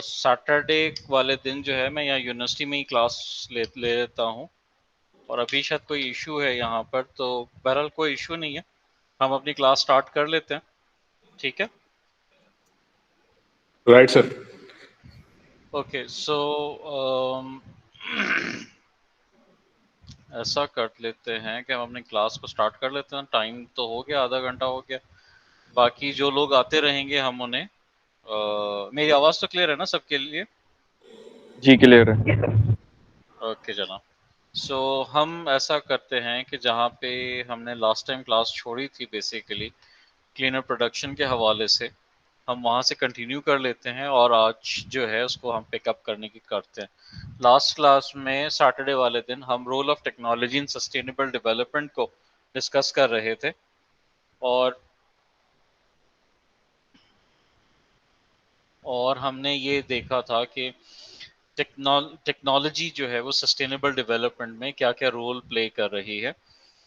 Saturday वाले दिन जो है मैं यहाँ यूनिवर्सिटी में ही क्लास ले लेता हूँ, और अभी शायद कोई इशू है यहाँ पर, तो बहरहाल कोई इशू नहीं है, हम अपनी क्लास स्टार्ट कर लेते हैं। ठीक है, राइट सर। ओके। सो ऐसा कर लेते हैं कि हम अपनी क्लास को स्टार्ट कर लेते हैं। टाइम तो हो गया, आधा घंटा हो गया। बाकी जो लोग आते रहेंगे हम उन्हें मेरी आवाज़ तो क्लियर है ना सबके लिए? जी क्लियर है। ओके जनाब। सो हम ऐसा करते हैं कि जहाँ पे हमने लास्ट टाइम क्लास छोड़ी थी, बेसिकली क्लीनर प्रोडक्शन के हवाले से, हम वहाँ से कंटिन्यू कर लेते हैं और आज जो है उसको हम पिकअप करने की करते हैं। लास्ट क्लास में सैटरडे वाले दिन हम role of technology in sustainable development को डिस्कस कर रहे थे, और हमने ये देखा था कि टेक्नोलॉजी जो है वो सस्टेनेबल डेवलपमेंट में क्या क्या रोल प्ले कर रही है,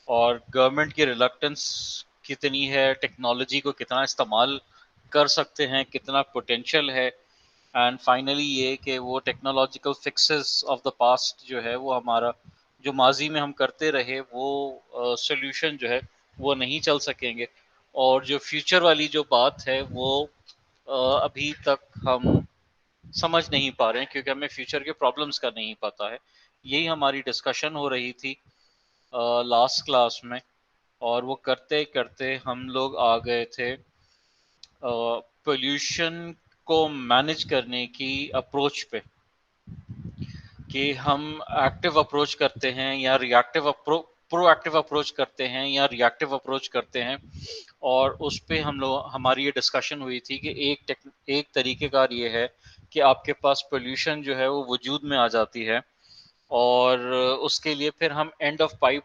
और गवर्नमेंट की रिलक्टेंस कितनी है, टेक्नोलॉजी को कितना इस्तेमाल कर सकते हैं, कितना पोटेंशियल है, एंड फाइनली ये कि वो technological fixes of the past जो है वो हमारा जो माजी में हम करते रहे वो सोल्यूशन जो है वो नहीं चल सकेंगे, और जो फ्यूचर वाली जो बात है वो अभी तक हम समझ नहीं पा रहे हैं, क्योंकि हमें फ्यूचर के प्रॉब्लम्स का नहीं पता है। यही हमारी डिस्कशन हो रही थी लास्ट क्लास में, और वो करते करते हम लोग आ गए थे पोल्यूशन को मैनेज करने की अप्रोच पे, कि हम एक्टिव अप्रोच करते हैं या रिएक्टिव प्रोएक्टिव अप्रोच करते हैं या रिएक्टिव अप्रोच करते हैं। और उस पे हम लोग हमारी ये डिस्कशन हुई थी कि एक तरीक़ेकार ये है कि आपके पास पोल्यूशन जो है वो वजूद में आ जाती है, और उसके लिए फिर हम एंड ऑफ पाइप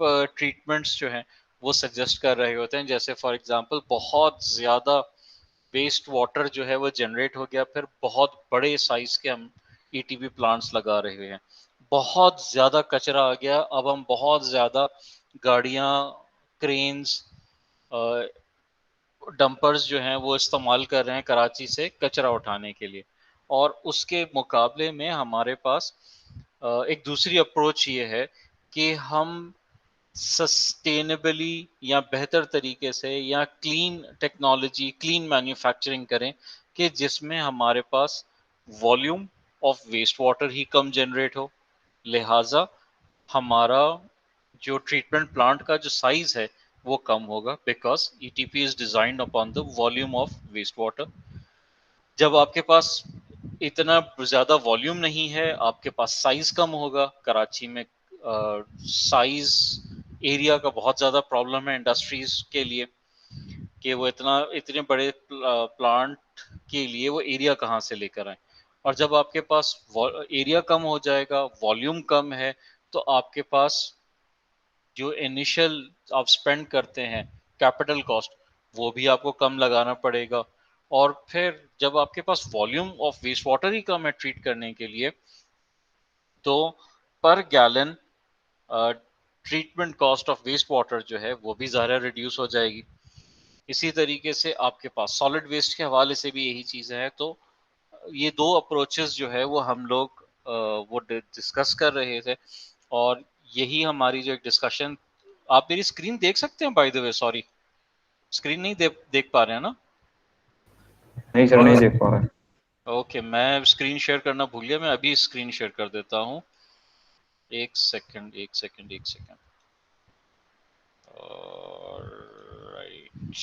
ट्रीटमेंट्स जो हैं वो सजेस्ट कर रहे होते हैं। जैसे फॉर एग्जांपल बहुत ज़्यादा वेस्ट वाटर जो है वो जनरेट हो गया, फिर बहुत बड़े साइज के हम ईटीपी प्लांट्स लगा रहे हैं। बहुत ज़्यादा कचरा आ गया, अब हम बहुत ज़्यादा गाड़ियाँ, क्रेन्स, डंपर्स जो हैं वो इस्तेमाल कर रहे हैं कराची से कचरा उठाने के लिए। और उसके मुकाबले में हमारे पास एक दूसरी अप्रोच ये है कि हम सस्टेनेबली या बेहतर तरीके से या क्लीन टेक्नोलॉजी, क्लीन मैन्युफैक्चरिंग करें, कि जिसमें हमारे पास वॉल्यूम ऑफ वेस्ट वाटर ही कम जनरेट हो, लिहाजा हमारा जो ट्रीटमेंट प्लांट का जो साइज है वो कम होगा, because ETP is designed upon the volume of waste water. जब आपके पास इतना ज़्यादा वॉल्यूम नहीं है, आपके पास साइज कम होगा। कराची में साइज एरिया का बहुत ज़्यादा प्रॉब्लम है इंडस्ट्रीज के लिए, कि वो इतने बड़े प्लांट के लिए वो एरिया कहाँ से लेकर आए। और जब आपके पास एरिया कम हो जाएगा, वॉल्यूम कम है, तो आपके पास जो इनिशियल आप स्पेंड करते हैं कैपिटल कॉस्ट, वो भी आपको कम लगाना पड़ेगा। और फिर जब आपके पास वॉल्यूम ऑफ वेस्ट वाटर ही कम है ट्रीट करने के लिए, तो per gallon treatment cost of waste water जो है वो भी ज़्यादा रिड्यूस हो जाएगी। इसी तरीके से आपके पास सॉलिड वेस्ट के हवाले से भी यही चीज़ है। तो ये दो अप्रोचेस जो है वो हम लोग वो डिस्कस कर रहे थे, और यही हमारी जो डिस्कशन। आप मेरी स्क्रीन देख सकते हैं by the way? Sorry, screen नहीं देख पा रहे हैं ना? नहीं सर, नहीं देख पा रहा है। ओके, मैं स्क्रीन शेयर करना भूल गया, मैं अभी स्क्रीन शेयर कर देता हूँ। एक सेकंड, एक सेकंड, एक सेकंड। राइट,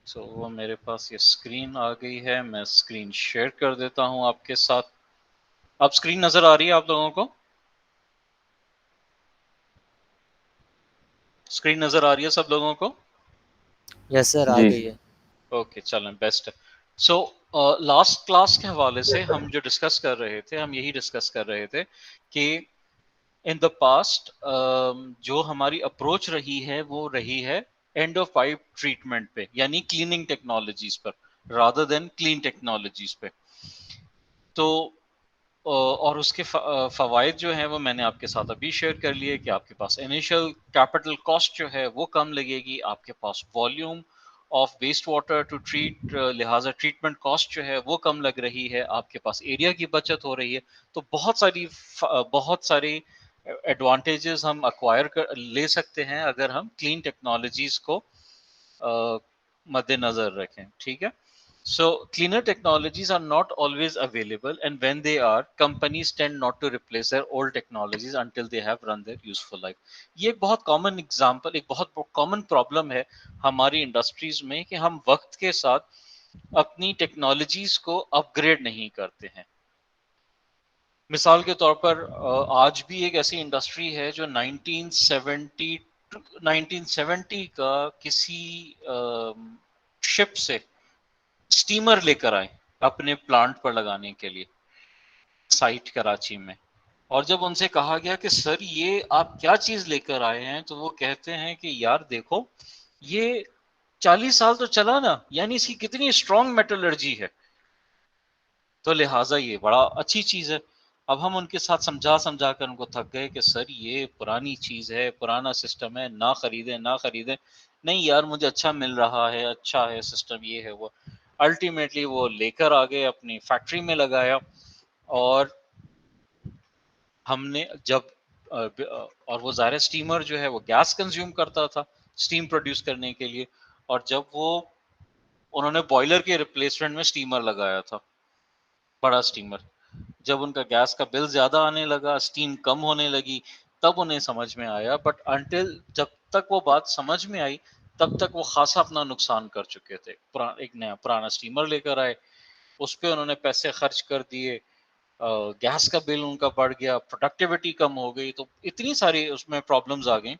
तो मेरे पास ये स्क्रीन आ गई है, मैं स्क्रीन शेयर कर देता हूँ आपके साथ। अब स्क्रीन नजर आ रही है आप लोगों को? स्क्रीन नजर आ रही है सब लोगों को? यस सर, आ जी गई है। ओके, चलें, बेस्ट है। सो लास्ट क्लास के हवाले से हम जो डिस्कस कर रहे थे, हम यही डिस्कस कर रहे थे कि इन द पास्ट जो हमारी अप्रोच रही है वो रही है एंड ऑफ पाइप ट्रीटमेंट पे, यानी क्लीनिंग टेक्नोलॉजीज पर, रादर देन क्लीन टेक्नोलॉजीज पे। तो और उसके फ़वाइद जो हैं वो मैंने आपके साथ अभी शेयर कर लिए, कि आपके पास इनिशियल कैपिटल कॉस्ट जो है वो कम लगेगी, आपके पास volume of waste water to treat, लिहाजा ट्रीटमेंट कॉस्ट जो है वो कम लग रही है, आपके पास एरिया की बचत हो रही है। तो बहुत सारी एडवांटेजेस हम अक्वायर ले सकते हैं अगर हम क्लीन टेक्नोलॉजीज को मद्देनजर रखें, ठीक है। So cleaner technologies are not always available, and when they are, companies tend not to replace their old technologies until they have run their useful life. ये एक बहुत कॉमन एग्जांपल, एक बहुत कॉमन प्रॉब्लम है हमारी इंडस्ट्रीज में कि हम वक्त के साथ अपनी टेक्नोलॉजीज को अपग्रेड नहीं करते हैं। मिसाल के तौर पर आज भी एक ऐसी इंडस्ट्री है जो 1970 का किसी शिप से स्टीमर लेकर आए अपने प्लांट पर लगाने के लिए साइट कराची में। और जब उनसे कहा गया कि सर ये आप क्या चीज लेकर आए हैं, तो वो कहते हैं कि यार देखो ये 40 साल तो चला ना, यानी इसकी कितनी स्ट्रॉन्ग मेटलर्जी है, तो लिहाजा ये बड़ा अच्छी चीज है। अब हम उनके साथ समझा समझा कर उनको थक गए कि सर ये पुरानी चीज है, पुराना सिस्टम है, ना खरीदें ना खरीदें। नहीं यार मुझे अच्छा मिल रहा है, अच्छा है सिस्टम, ये है वो। अल्टीमेटली वो लेकर आ गए, अपनी फैक्ट्री में लगाया, और हमने जब और वो ज़ाहिर स्टीमर जो है वो गैस कंज्यूम करता था स्टीम प्रोड्यूस करने के लिए। और जब वो उन्होंने बॉयलर के रिप्लेसमेंट में स्टीमर लगाया था, बड़ा स्टीमर, जब उनका गैस का बिल ज्यादा आने लगा, स्टीम कम होने लगी, तब उन्हें समझ में आया। बट अंटिल जब तक वो बात समझ में आई तब तक वो खासा अपना नुकसान कर चुके थे। एक नया पुराना स्टीमर लेकर आए, उस पर उन्होंने पैसे खर्च कर दिए, गैस का बिल उनका बढ़ गया, प्रोडक्टिविटी कम हो गई, तो इतनी सारी उसमें प्रॉब्लम्स आ गई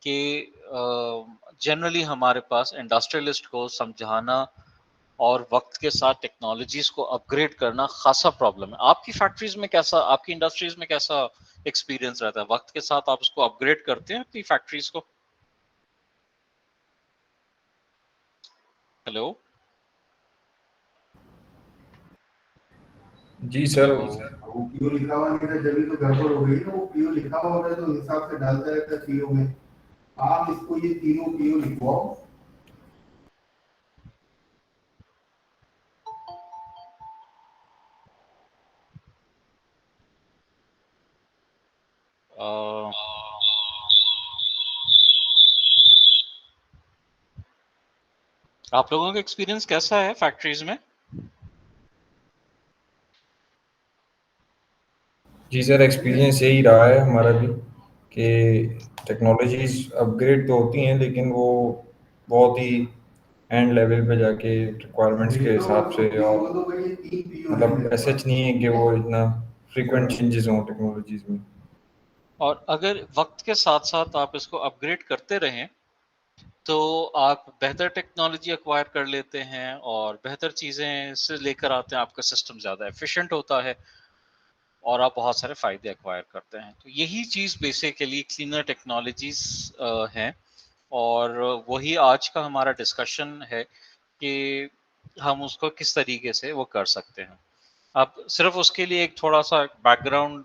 कि जनरली हमारे पास इंडस्ट्रियलिस्ट को समझाना और वक्त के साथ टेक्नोलॉजीज को अपग्रेड करना खासा प्रॉब्लम है। आपकी फैक्ट्रीज में कैसा, आपकी इंडस्ट्रीज में कैसा एक्सपीरियंस रहता है? वक्त के साथ आप उसको अपग्रेड करते हैं अपनी फैक्ट्रीज को? हेलो जी सर। हेलो। वो पीओ लिखा हुआ नहीं था, जब तो गड़बड़ हो गई ना। वो पीओ लिखा हुआ होता है तो हिसाब से डालता रहता है पीओ में। आप इसको ये तीनों पीओ लिखवाओ। अ, आप लोगों का एक्सपीरियंस कैसा है फैक्ट्रीज में? जी सर, एक्सपीरियंस यही रहा है हमारा भी कि टेक्नोलॉजीज अपग्रेड तो होती हैं लेकिन वो बहुत ही एंड लेवल पे जाके रिक्वायरमेंट्स के हिसाब से, और मतलब ऐसा नहीं है कि वो इतना फ्रीक्वेंट चेंजेस हों टेक्नोलॉजीज में। और अगर वक्त के साथ साथ आप इसको अपग्रेड करते रहें तो आप बेहतर टेक्नोलॉजी एक्वायर कर लेते हैं और बेहतर चीज़ें से लेकर आते हैं, आपका सिस्टम ज़्यादा एफिशिएंट होता है और आप बहुत सारे फ़ायदे एक्वायर करते हैं। तो यही चीज़ बेसिकली क्लीनर टेक्नोलॉजीज़ हैं, और वही आज का हमारा डिस्कशन है कि हम उसको किस तरीके से वो कर सकते हैं। अब सिर्फ उसके लिए एक थोड़ा सा बैकग्राउंड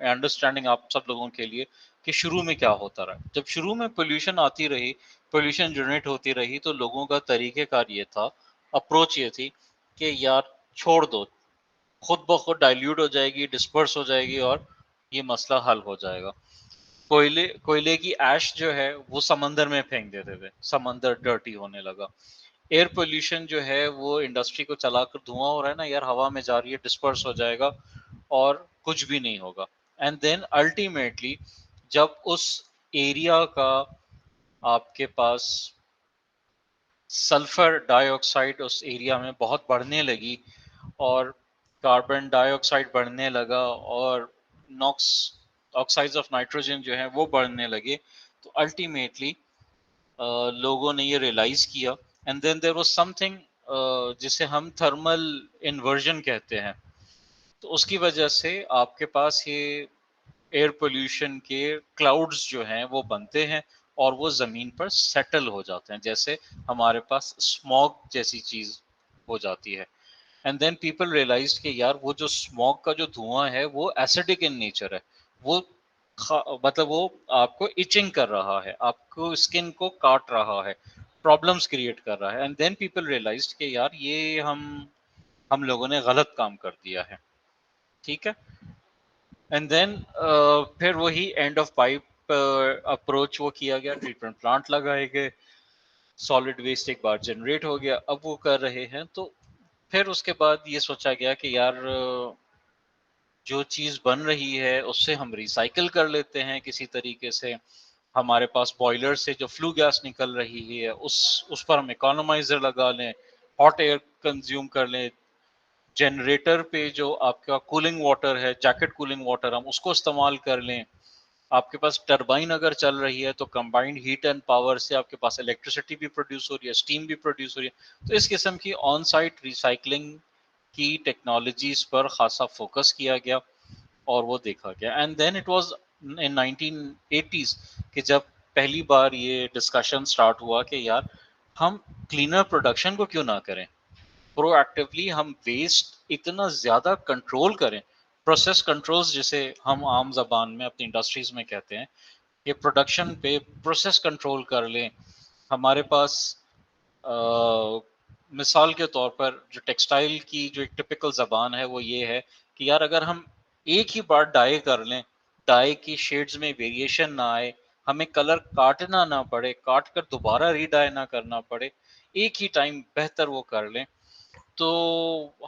अंडरस्टैंडिंग आप सब लोगों के लिए कि शुरू में क्या होता रहा। जब शुरू में पोल्यूशन आती रही, पोल्यूशन जनरेट होती रही, तो लोगों का तरीक़ेकार ये था, अप्रोच ये थी कि यार छोड़ दो, खुद ब खुद डाइल्यूट हो जाएगी, डिस्पर्स हो जाएगी और ये मसला हल हो जाएगा। कोयले की ऐश जो है वो समंदर में फेंक देते थे, समंदर डर्टी होने लगा। एयर पोल्यूशन जो है वो इंडस्ट्री को चलाकर धुआं हो रहा है ना यार, हवा में जा रही है, डिस्पर्स हो जाएगा और कुछ भी नहीं होगा। एंड देन अल्टीमेटली जब उस एरिया का आपके पास सल्फर डाइऑक्साइड उस एरिया में बहुत बढ़ने लगी और कार्बन डाइऑक्साइड बढ़ने लगा और नॉक्स ऑक्साइड्स ऑफ नाइट्रोजन जो है वो बढ़ने लगे, तो अल्टीमेटली लोगों ने ये रियलाइज किया। And then there was something जिसे हम थर्मल इन्वर्जन कहते हैं। तो उसकी वजह से आपके पास ये एयर पोल्यूशन के क्लाउड्स जो हैं वो बनते हैं और वो ज़मीन पर सेटल हो जाते हैं, जैसे हमारे पास स्मॉग जैसी चीज़ हो जाती है। एंड देन पीपल रियलाइज कि यार वो जो स्मॉग का जो धुआं है वो एसिडिक इन नेचर है, वो मतलब वो आपको इचिंग कर रहा है, आपको स्किन को काट रहा है, प्रॉब्लम्स क्रिएट कर रहा है। एंड देन पीपल रियलाइज्ड कि यार ये हम लोगों ने गलत काम कर दिया है, ठीक है। एंड देन फिर वही एंड ऑफ पाइप अप्रोच वो किया गया, ट्रीटमेंट प्लांट लगाए गए, सॉलिड वेस्ट एक बार जनरेट हो गया, अब वो कर रहे हैं। तो फिर उसके बाद ये सोचा गया कि यार जो चीज़ बन रही है उससे हम रिसाइकिल कर लेते हैं किसी तरीके से। हमारे पास बॉयलर से जो फ्लू गैस निकल रही है उस पर हम इकोनोमाइजर लगा लें, हॉट एयर कंज्यूम कर लें, जनरेटर पे जो आपका कूलिंग वाटर है, जैकेट कूलिंग वाटर, हम उसको इस्तेमाल कर लें। आपके पास टरबाइन अगर चल रही है तो कंबाइंड हीट एंड पावर से आपके पास इलेक्ट्रिसिटी भी प्रोड्यूस हो रही है, स्टीम भी प्रोड्यूस हो रही है। तो इस किस्म की ऑन साइट रिसाइकलिंग की टेक्नोलॉजीज पर खासा फोकस किया गया और वो देखा गया। And then it was in 1980s कि जब पहली बार ये डिस्कशन स्टार्ट हुआ कि यार हम क्लीनर प्रोडक्शन को क्यों ना करें, प्रोएक्टिवली हम वेस्ट इतना ज्यादा कंट्रोल करें। प्रोसेस कंट्रोल्स जिसे हम आम जबान में अपनी इंडस्ट्रीज में कहते हैं, ये प्रोडक्शन पे प्रोसेस कंट्रोल कर लें। हमारे पास मिसाल के तौर पर जो टेक्सटाइल की जो एक टिपिकल ज़बान है वो ये है कि यार अगर हम एक ही बार डाई कर लें, डाई की शेड्स में वेरिएशन ना आए, हमें कलर काटना ना पड़े, काट कर दोबारा रीडाई ना करना पड़े, एक ही टाइम बेहतर वो कर लें, तो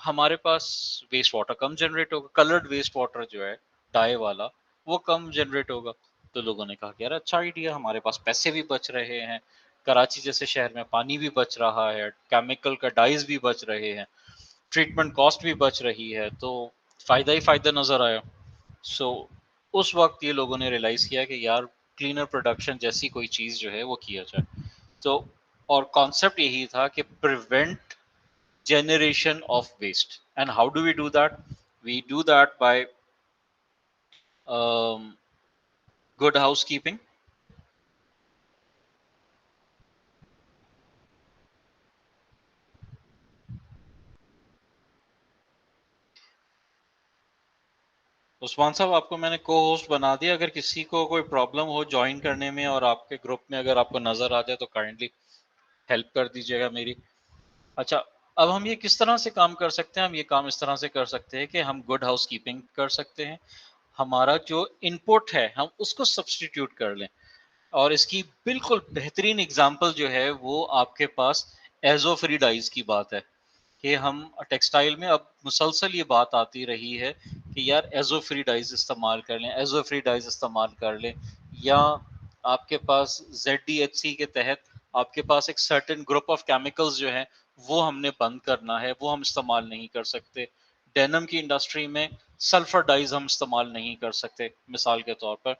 हमारे पास वेस्ट वाटर कम जनरेट होगा। कलर्ड वेस्ट वाटर जो है डाई वाला वो कम जनरेट होगा। तो लोगों ने कहा कि यार अच्छा आइडिया, हमारे पास पैसे भी बच रहे हैं, कराची जैसे शहर में पानी भी बच रहा है, केमिकल का डाइज भी बच रहे हैं, ट्रीटमेंट कॉस्ट भी बच रही है, तो फायदा ही फायदा नजर आया। सो उस वक्त ये लोगों ने रियलाइज किया कि यार क्लीनर प्रोडक्शन जैसी कोई चीज जो है वो किया जाए। तो और कॉन्सेप्ट यही था कि prevent generation of waste. And how do we do that? We do that by good housekeeping. Usman साहब आपको मैंने को होस्ट बना दिया, अगर किसी को कोई प्रॉब्लम हो ज्वाइन करने में और आपके ग्रुप में अगर आपको नजर आ जाए तो काइंडली हेल्प कर दीजिएगा मेरी। अच्छा, अब हम ये किस तरह से काम कर सकते हैं? हम ये काम इस तरह से कर सकते हैं कि हम गुड हाउसकीपिंग कर सकते हैं, हमारा जो इनपुट है हम उसको सब्सटीट्यूट कर लें। और इसकी बिल्कुल बेहतरीन एग्जांपल जो है वो आपके पास एजो फ्री डाइज की बात है कि हम टेक्सटाइल में अब मुसलसल ये बात आती रही है कि यार एजो फ्री डाइज इस्तेमाल कर लें, एजो फ्री डाइज इस्तेमाल कर लें, या आपके पास ZDHC के तहत आपके पास एक सर्टेन ग्रुप ऑफ केमिकल्स जो है वो हमने बंद करना है, वो हम इस्तेमाल नहीं कर सकते। डेनम की इंडस्ट्री में सल्फर डाइज हम इस्तेमाल नहीं कर सकते मिसाल के तौर पर।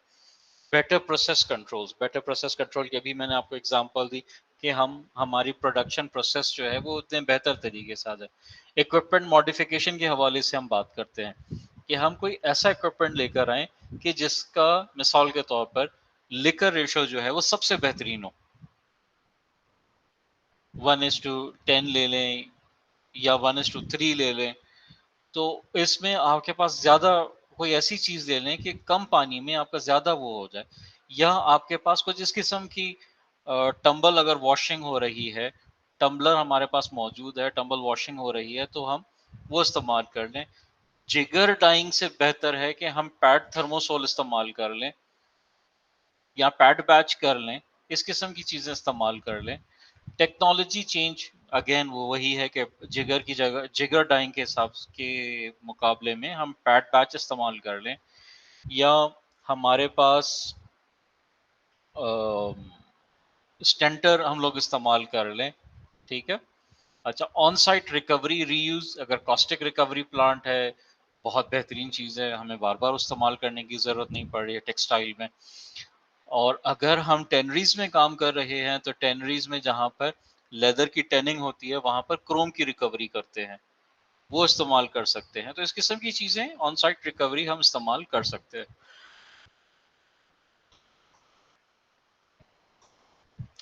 Better process controls, better process control की अभी मैंने आपको एग्जांपल दी कि हम हमारी प्रोडक्शन प्रोसेस जो है वो उतने बेहतर तरीके से आ जाए। इक्विपमेंट मॉडिफिकेशन के हवाले से हम बात करते हैं कि हम कोई ऐसा इक्विपमेंट लेकर आए कि जिसका मिसाल के तौर पर लिकर रेशो जो है वो सबसे बेहतरीन हो, 1:10 ले लें या 1:3 ले लें। तो इसमें आपके पास ज्यादा कोई ऐसी चीज ले लें कि कम पानी में आपका ज्यादा वो हो जाए, या आपके पास कुछ इस किस्म की टंबल अगर वॉशिंग हो रही है, टम्बलर हमारे पास मौजूद है, टंबल वॉशिंग हो रही है तो हम वो इस्तेमाल कर लें। जिगर डाइंग से बेहतर है कि हम पैड थर्मोसोल इस्तेमाल कर लें या पैड बैच कर लें, इस किस्म की चीजें इस्तेमाल कर लें। टेक्नोलॉजी चेंज अगेन वो वही है कि जिगर की जगह जिगर डाइंग के हिसाब के मुकाबले में हम पैड बैच इस्तेमाल कर लें, या हमारे पास स्टेंटर हम लोग इस्तेमाल कर लें, ठीक है। अच्छा, ऑन साइट रिकवरी रीयूज, अगर कॉस्टिक रिकवरी प्लांट है, बहुत बेहतरीन चीज़ है, हमें बार बार इस्तेमाल करने की ज़रूरत नहीं पड़ रही है टेक्सटाइल में। और अगर हम टेनरीज में काम कर रहे हैं तो टेनरीज में जहाँ पर लेदर की टेनिंग होती है वहाँ पर क्रोम की रिकवरी करते हैं, वो इस्तेमाल कर सकते हैं। तो इस किस्म की चीज़ें ऑन साइट रिकवरी हम इस्तेमाल कर सकते हैं।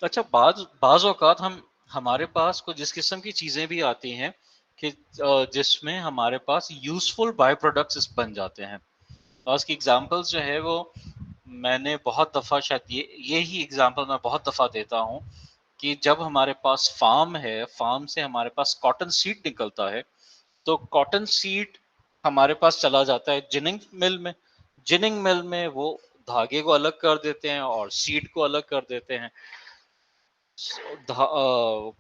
अच्छा, बाज औकात हम हमारे पास कुछ जिस किस्म की चीज़ें भी आती हैं कि जिसमें हमारे पास यूजफुल बाय प्रोडक्ट्स बन जाते हैं। और उसकी एग्जांपल्स जो है वो मैंने बहुत दफ़ा, शायद ये ही एग्जांपल मैं बहुत दफ़ा देता हूँ कि जब हमारे पास फार्म है, फार्म से हमारे पास कॉटन सीड निकलता है, तो कॉटन सीड हमारे पास चला जाता है जिनिंग मिल में। जिनिंग मिल में वो धागे को अलग कर देते हैं और सीड को अलग कर देते हैं,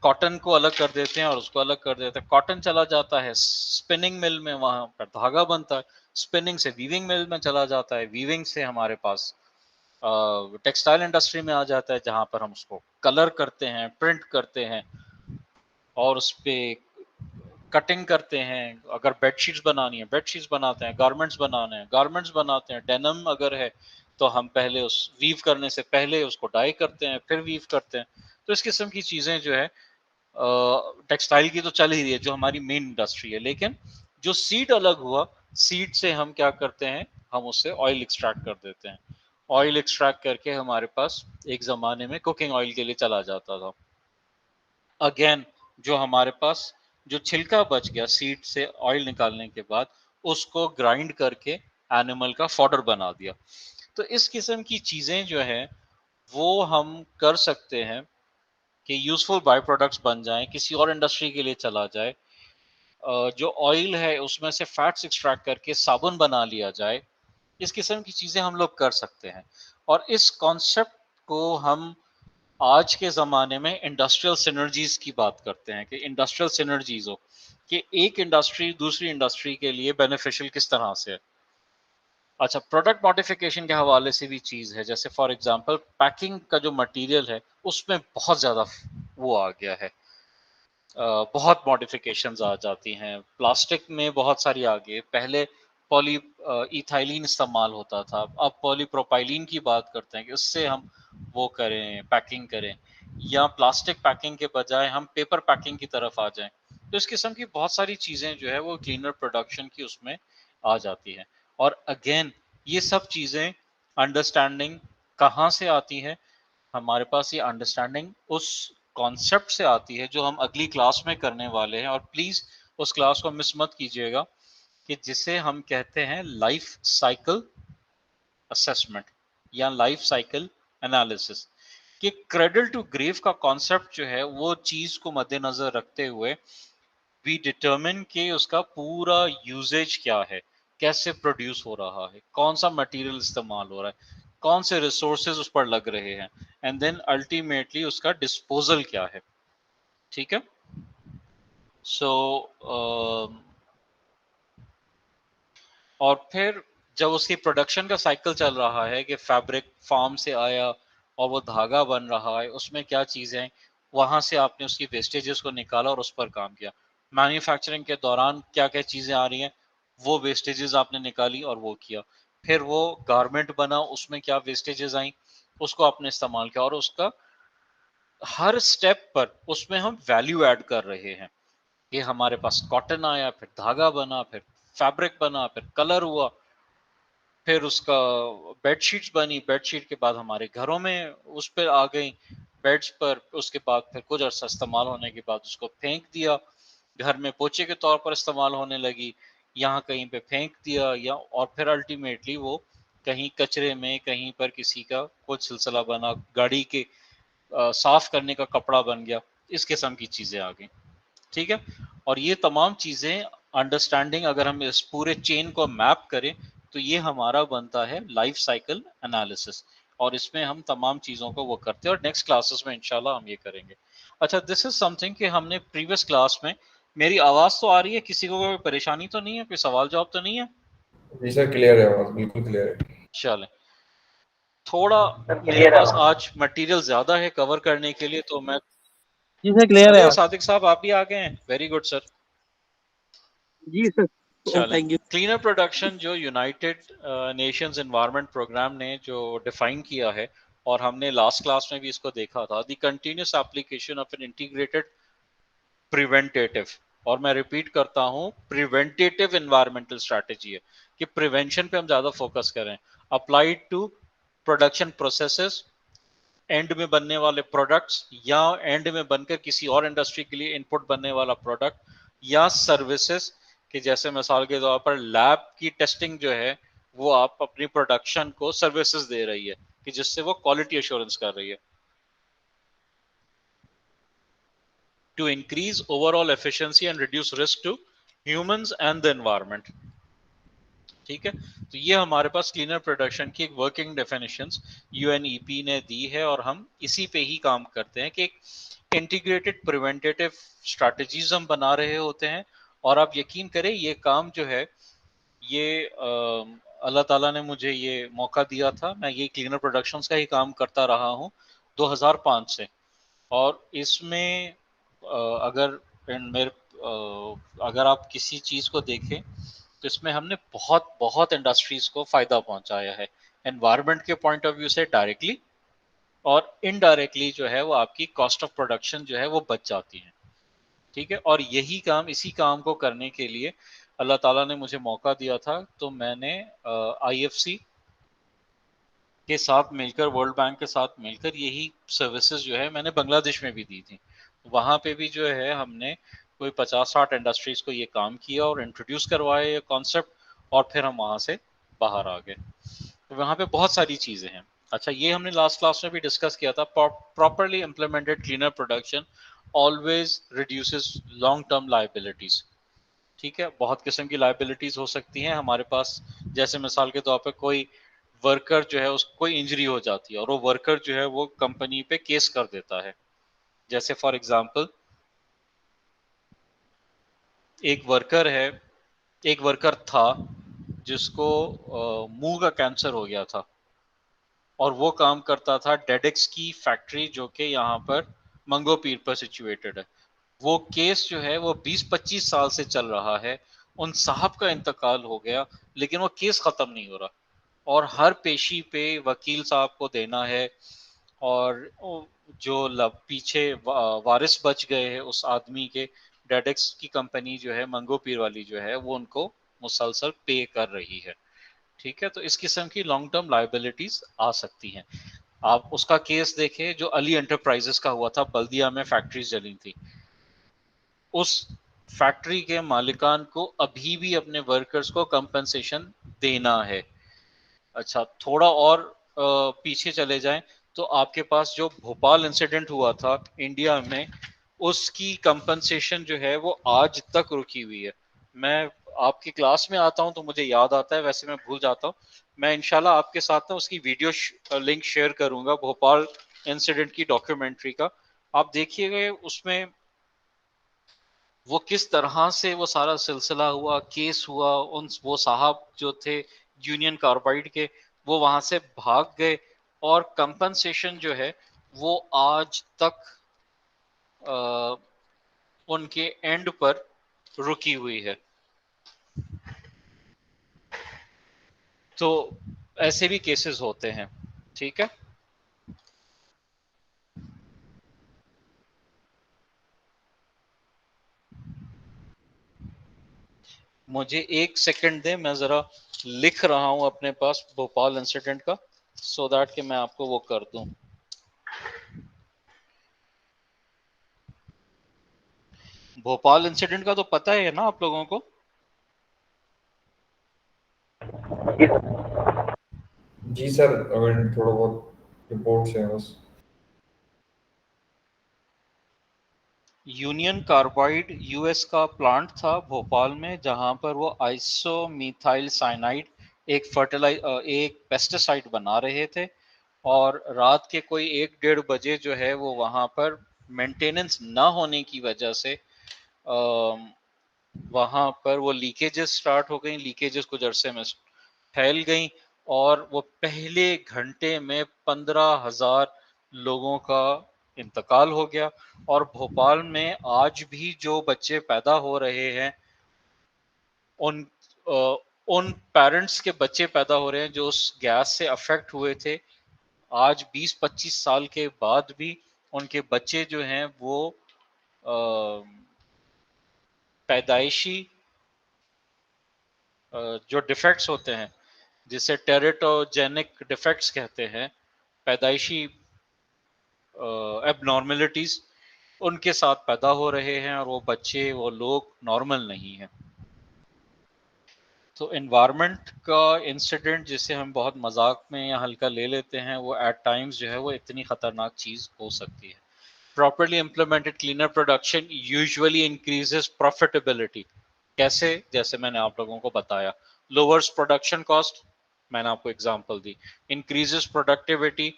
कॉटन को अलग कर देते हैं और उसको अलग कर देते हैं। कॉटन चला जाता है स्पिनिंग मिल में, वहां पर धागा बनता है। स्पिनिंग से वीविंग मिल में चला जाता है, वीविंग से हमारे पास टेक्सटाइल इंडस्ट्री में आ जाता है, जहां पर हम उसको कलर करते हैं, प्रिंट करते हैं और उस पे कटिंग करते हैं। अगर बेडशीट्स बनानी है बेडशीट्स बनाते हैं, गारमेंट्स बनाने हैं गारमेंट्स बनाते हैं। डेनिम अगर है तो हम पहले उस वीव करने से पहले उसको डाई करते हैं, फिर वीव करते हैं। तो इस किस्म की चीजें जो है टेक्सटाइल की तो चल ही रही है, जो हमारी मेन इंडस्ट्री है। लेकिन जो सीड अलग हुआ, सीड से हम क्या करते हैं, हम उससे ऑयल एक्सट्रैक्ट कर देते हैं। ऑयल एक्सट्रैक्ट करके हमारे पास एक जमाने में कुकिंग ऑयल के लिए चला जाता था। अगेन जो हमारे पास जो छिलका बच गया सीड से ऑयल निकालने के बाद, उसको ग्राइंड करके एनिमल का फॉडर बना दिया। तो इस किस्म की चीजें जो है वो हम कर सकते हैं कि यूजफुल बाय प्रोडक्ट्स बन जाएं, किसी और इंडस्ट्री के लिए चला जाए। जो ऑयल है उसमें से फैट्स एक्सट्रैक्ट करके साबुन बना लिया जाए। इस किस्म की चीजें हम लोग कर सकते हैं। और इस कॉन्सेप्ट को हम आज के ज़माने में इंडस्ट्रियल सिनर्जीज की बात करते हैं, कि इंडस्ट्रियल सिनर्जीज हो, कि एक इंडस्ट्री दूसरी इंडस्ट्री के लिए बेनिफिशियल किस तरह से है। अच्छा, प्रोडक्ट मॉडिफिकेशन के हवाले से भी चीज़ है, जैसे फॉर एग्जांपल पैकिंग का जो मटेरियल है उसमें बहुत ज़्यादा वो आ गया है, बहुत मॉडिफिकेशंस आ जाती हैं। प्लास्टिक में बहुत सारी आ गई, पहले पॉली इथाइलिन इस्तेमाल होता था, अब पॉलीप्रोपाइलिन की बात करते हैं कि उससे हम वो करें, पैकिंग करें, या प्लास्टिक पैकिंग के बजाय हम पेपर पैकिंग की तरफ आ जाएं। तो इस किस्म की बहुत सारी चीज़ें जो है वो क्लीनर प्रोडक्शन की उसमें आ जाती हैं। और अगेन ये सब चीज़ें अंडरस्टैंडिंग कहाँ से आती है, हमारे पास ये अंडरस्टैंडिंग उस कॉन्सेप्ट से आती है जो हम अगली क्लास में करने वाले हैं। और प्लीज उस क्लास को मिस मत कीजिएगा, कि जिसे हम कहते हैं लाइफ साइकिल असेसमेंट या लाइफ साइकिल एनालिसिस। कि क्रेडल टू ग्रेव का कॉन्सेप्ट जो है वो चीज को मद्देनजर रखते हुए वी डिटरमिन कि उसका पूरा यूजेज क्या है, कैसे प्रोड्यूस हो रहा है, कौन सा मटेरियल इस्तेमाल हो रहा है, कौन से रिसोर्सेज उस पर लग रहे हैं, एंड देन अल्टीमेटली उसका डिस्पोजल क्या है। ठीक है। सो और फिर जब उसकी प्रोडक्शन का साइकिल चल रहा है कि फैब्रिक फार्म से आया और वो धागा बन रहा है, उसमें क्या चीज़ें, वहां से आपने उसकी वेस्टेजेस को निकाला और उस पर काम किया। मैन्युफैक्चरिंग के दौरान क्या क्या चीज़ें आ रही हैं, वो वेस्टेजेस आपने निकाली और वो किया। फिर वो गारमेंट बना, उसमें क्या वेस्टेजेस आई, उसको आपने इस्तेमाल किया, और उसका हर स्टेप पर उसमें हम वैल्यू ऐड कर रहे हैं। ये हमारे पास कॉटन आया, फिर धागा बना, फिर फैब्रिक बना, फिर कलर हुआ, फिर उसका बेडशीट्स बनी, बेडशीट के बाद हमारे घरों में उस पर आ गई बेड्स पर, उसके बाद फिर कुछ अर्सा इस्तेमाल होने के बाद उसको फेंक दिया, घर में पोछे के तौर पर इस्तेमाल होने लगी, यहाँ कहीं पे फेंक दिया, या और फिर अल्टीमेटली वो कहीं कचरे में, कहीं पर किसी का कुछ सिलसिला बना, गाड़ी के साफ करने का कपड़ा बन गया। इस किस्म की चीजें आ गई। ठीक है। और ये तमाम चीजें अंडरस्टैंडिंग अगर हम इस पूरे चेन को मैप करें तो ये हमारा बनता है लाइफ साइकिल एनालिसिस। और इसमें हम तमाम चीजों को वो करते हैं और नेक्स्ट क्लासेस में इंशाल्लाह हम ये करेंगे। अच्छा, दिस इज समथिंग कि हमने प्रीवियस क्लास में, मेरी आवाज तो आ रही है, किसी को कोई परेशानी तो नहीं है, कोई सवाल जवाब तो नहीं है? जी सर, क्लियर है, आवाज बिल्कुल क्लियर है। चलें, थोड़ा मेरे पास आज मटेरियल ज्यादा है कवर करने के लिए, तो मैं, जी सर क्लियर है अरे आप। सादिक साहब आप भी आ गए हैं, वेरी गुड सर। जी सर। चलें, थैंक यू। क्लीनर प्रोडक्शन जो यूनाइटेड नेशंस एनवायरनमेंट प्रोग्राम ने जो डिफाइन किया है, और हमने लास्ट क्लास में भी इसको देखा था, the continuous application of an integrated preventative, और मैं रिपीट करता हूं, प्रिवेंटेटिव एनवायरमेंटल स्ट्रेटजी है, कि प्रिवेंशन पे हम ज्यादा फोकस करें, applied to production processes, and में बनने वाले प्रोडक्ट्स, या एंड में बनकर किसी और इंडस्ट्री के लिए इनपुट बनने वाला प्रोडक्ट, या सर्विसेज, कि जैसे मिसाल के तौर पर लैब की टेस्टिंग जो है वो आप अपनी प्रोडक्शन को सर्विसेज दे रही है, कि जिससे वो क्वालिटी एश्योरेंस कर रही है। to increase overall efficiency and reduce risk to humans and the environment. ठीक है, तो ये हमारे पास क्लीनर प्रोडक्शन की एक वर्किंग डेफिनेशंस यूएनईपी ने दी है और हम इसी पे ही काम करते हैं कि एक इंटीग्रेटेड प्रिवेंटेटिव स्ट्रैटेजीज हम बना रहे होते हैं। और आप यकीन करें ये काम जो है ये अल्लाह ताला ने मुझे ये मौका दिया था, मैं ये क्लीनर प्रोडक्शंस का ही काम करता रहा हूँ 2005 से। और इसमें अगर मेरे अगर आप किसी चीज़ को देखें तो इसमें हमने बहुत बहुत इंडस्ट्रीज को फायदा पहुंचाया है, एनवायरनमेंट के पॉइंट ऑफ व्यू से डायरेक्टली, और इनडायरेक्टली जो है वो आपकी कॉस्ट ऑफ प्रोडक्शन जो है वो बच जाती है। ठीक है, और यही काम, इसी काम को करने के लिए अल्लाह ताला ने मुझे मौका दिया था, तो मैंने आईएफसी के साथ मिलकर, वर्ल्ड बैंक के साथ मिलकर यही सर्विसेज जो है मैंने बांग्लादेश में भी दी थी। वहाँ पे भी जो है हमने कोई 50-60 इंडस्ट्रीज को ये काम किया और इंट्रोड्यूस करवाया ये कॉन्सेप्ट, और फिर हम वहाँ से बाहर आ गए। तो वहाँ पे बहुत सारी चीज़ें हैं। अच्छा, ये हमने लास्ट क्लास में भी डिस्कस किया था, properly implemented cleaner production always reduces long term liabilities. ठीक है, बहुत किस्म की लाइबिलिटीज हो सकती हैं हमारे पास, जैसे मिसाल के तौर पे कोई वर्कर जो है उसको कोई इंजरी हो जाती है और वो वर्कर जो है वो कंपनी पे केस कर देता है। जैसे फॉर एग्जांपल एक वर्कर था जिसको मुंह का कैंसर हो गया था और वो काम करता था डेडेक्स की फैक्ट्री जो कि यहाँ पर मंगो पीर पर सिचुएटेड है। वो केस जो है वो 20-25 साल से चल रहा है, उन साहब का इंतकाल हो गया लेकिन वो केस खत्म नहीं हो रहा, और हर पेशी पे वकील साहब को देना है, और जो पीछे वारिस बच गए हैं उस आदमी के, डेडेक्स की कंपनी जो है मंगो पीर वाली जो है वो उनको मुसलसल पे कर रही है। ठीक है, तो इस किस्म की लॉन्ग टर्म लाइबिलिटीज आ सकती हैं। आप उसका केस देखें जो अली एंटरप्राइजेस का हुआ था, बल्दिया में फैक्ट्रीज जली थी, उस फैक्ट्री के मालिकान को अभी भी अपने वर्कर्स को कंपनसेशन देना है। अच्छा, थोड़ा और पीछे चले जाएं तो आपके पास जो भोपाल इंसिडेंट हुआ था इंडिया में, उसकी कंपनसेशन जो है वो आज तक रुकी हुई है। मैं आपकी क्लास में आता हूं तो मुझे याद आता है, वैसे मैं भूल जाता हूं। मैं इंशाल्लाह आपके साथ ना उसकी वीडियो लिंक शेयर करूंगा, भोपाल इंसिडेंट की डॉक्यूमेंट्री का। आप देखिएगा उसमें वो किस तरह से वो सारा सिलसिला हुआ, केस हुआ, वो साहब जो थे यूनियन कार्बाइड के, वो वहां से भाग गए, और कंपनसेशन जो है वो आज तक आ, उनके एंड पर रुकी हुई है। तो ऐसे भी केसेस होते हैं। ठीक है, मुझे एक सेकंड दे, मैं जरा लिख रहा हूं अपने पास भोपाल इंसिडेंट का, सो दैट कि मैं आपको वो कर दूं। भोपाल इंसिडेंट का तो पता है ना आप लोगों को? जी सर, अगर थोड़ा बहुत रिपोर्ट्स हैं बस। यूनियन कार्बाइड यूएस का प्लांट था भोपाल में, जहां पर वो आइसोमिथाइल साइनाइड एक पेस्टिसाइड बना रहे थे, और रात के कोई 1-1:30 बजे जो है वो वहां पर मेंटेनेंस ना होने की वजह से वहां पर वो लीकेजेस स्टार्ट हो गई, लीकेजेस कुछ अरसे में फैल गई, और वो पहले घंटे में 15,000 लोगों का इंतकाल हो गया। और भोपाल में आज भी जो बच्चे पैदा हो रहे हैं उन उन पेरेंट्स के बच्चे पैदा हो रहे हैं जो उस गैस से अफेक्ट हुए थे, आज 20-25 साल के बाद भी उनके बच्चे जो हैं वो पैदाइशी जो डिफेक्ट्स होते हैं, जिसे टेरिटोजेनिक डिफेक्ट्स कहते हैं, पैदाइशी एबनॉर्मेलिटीज, उनके साथ पैदा हो रहे हैं, और वो बच्चे, वो लोग नॉर्मल नहीं हैं। तो एनवायरनमेंट का इंसिडेंट जिसे हम बहुत मजाक में या हल्का ले लेते हैं, वो एट टाइम्स जो है वो इतनी खतरनाक चीज़ हो सकती है। Properly implemented cleaner production usually increases profitability. कैसे? जैसे मैंने आप लोगों को बताया, lowers production cost, मैंने आपको एग्जांपल दी, increases productivity,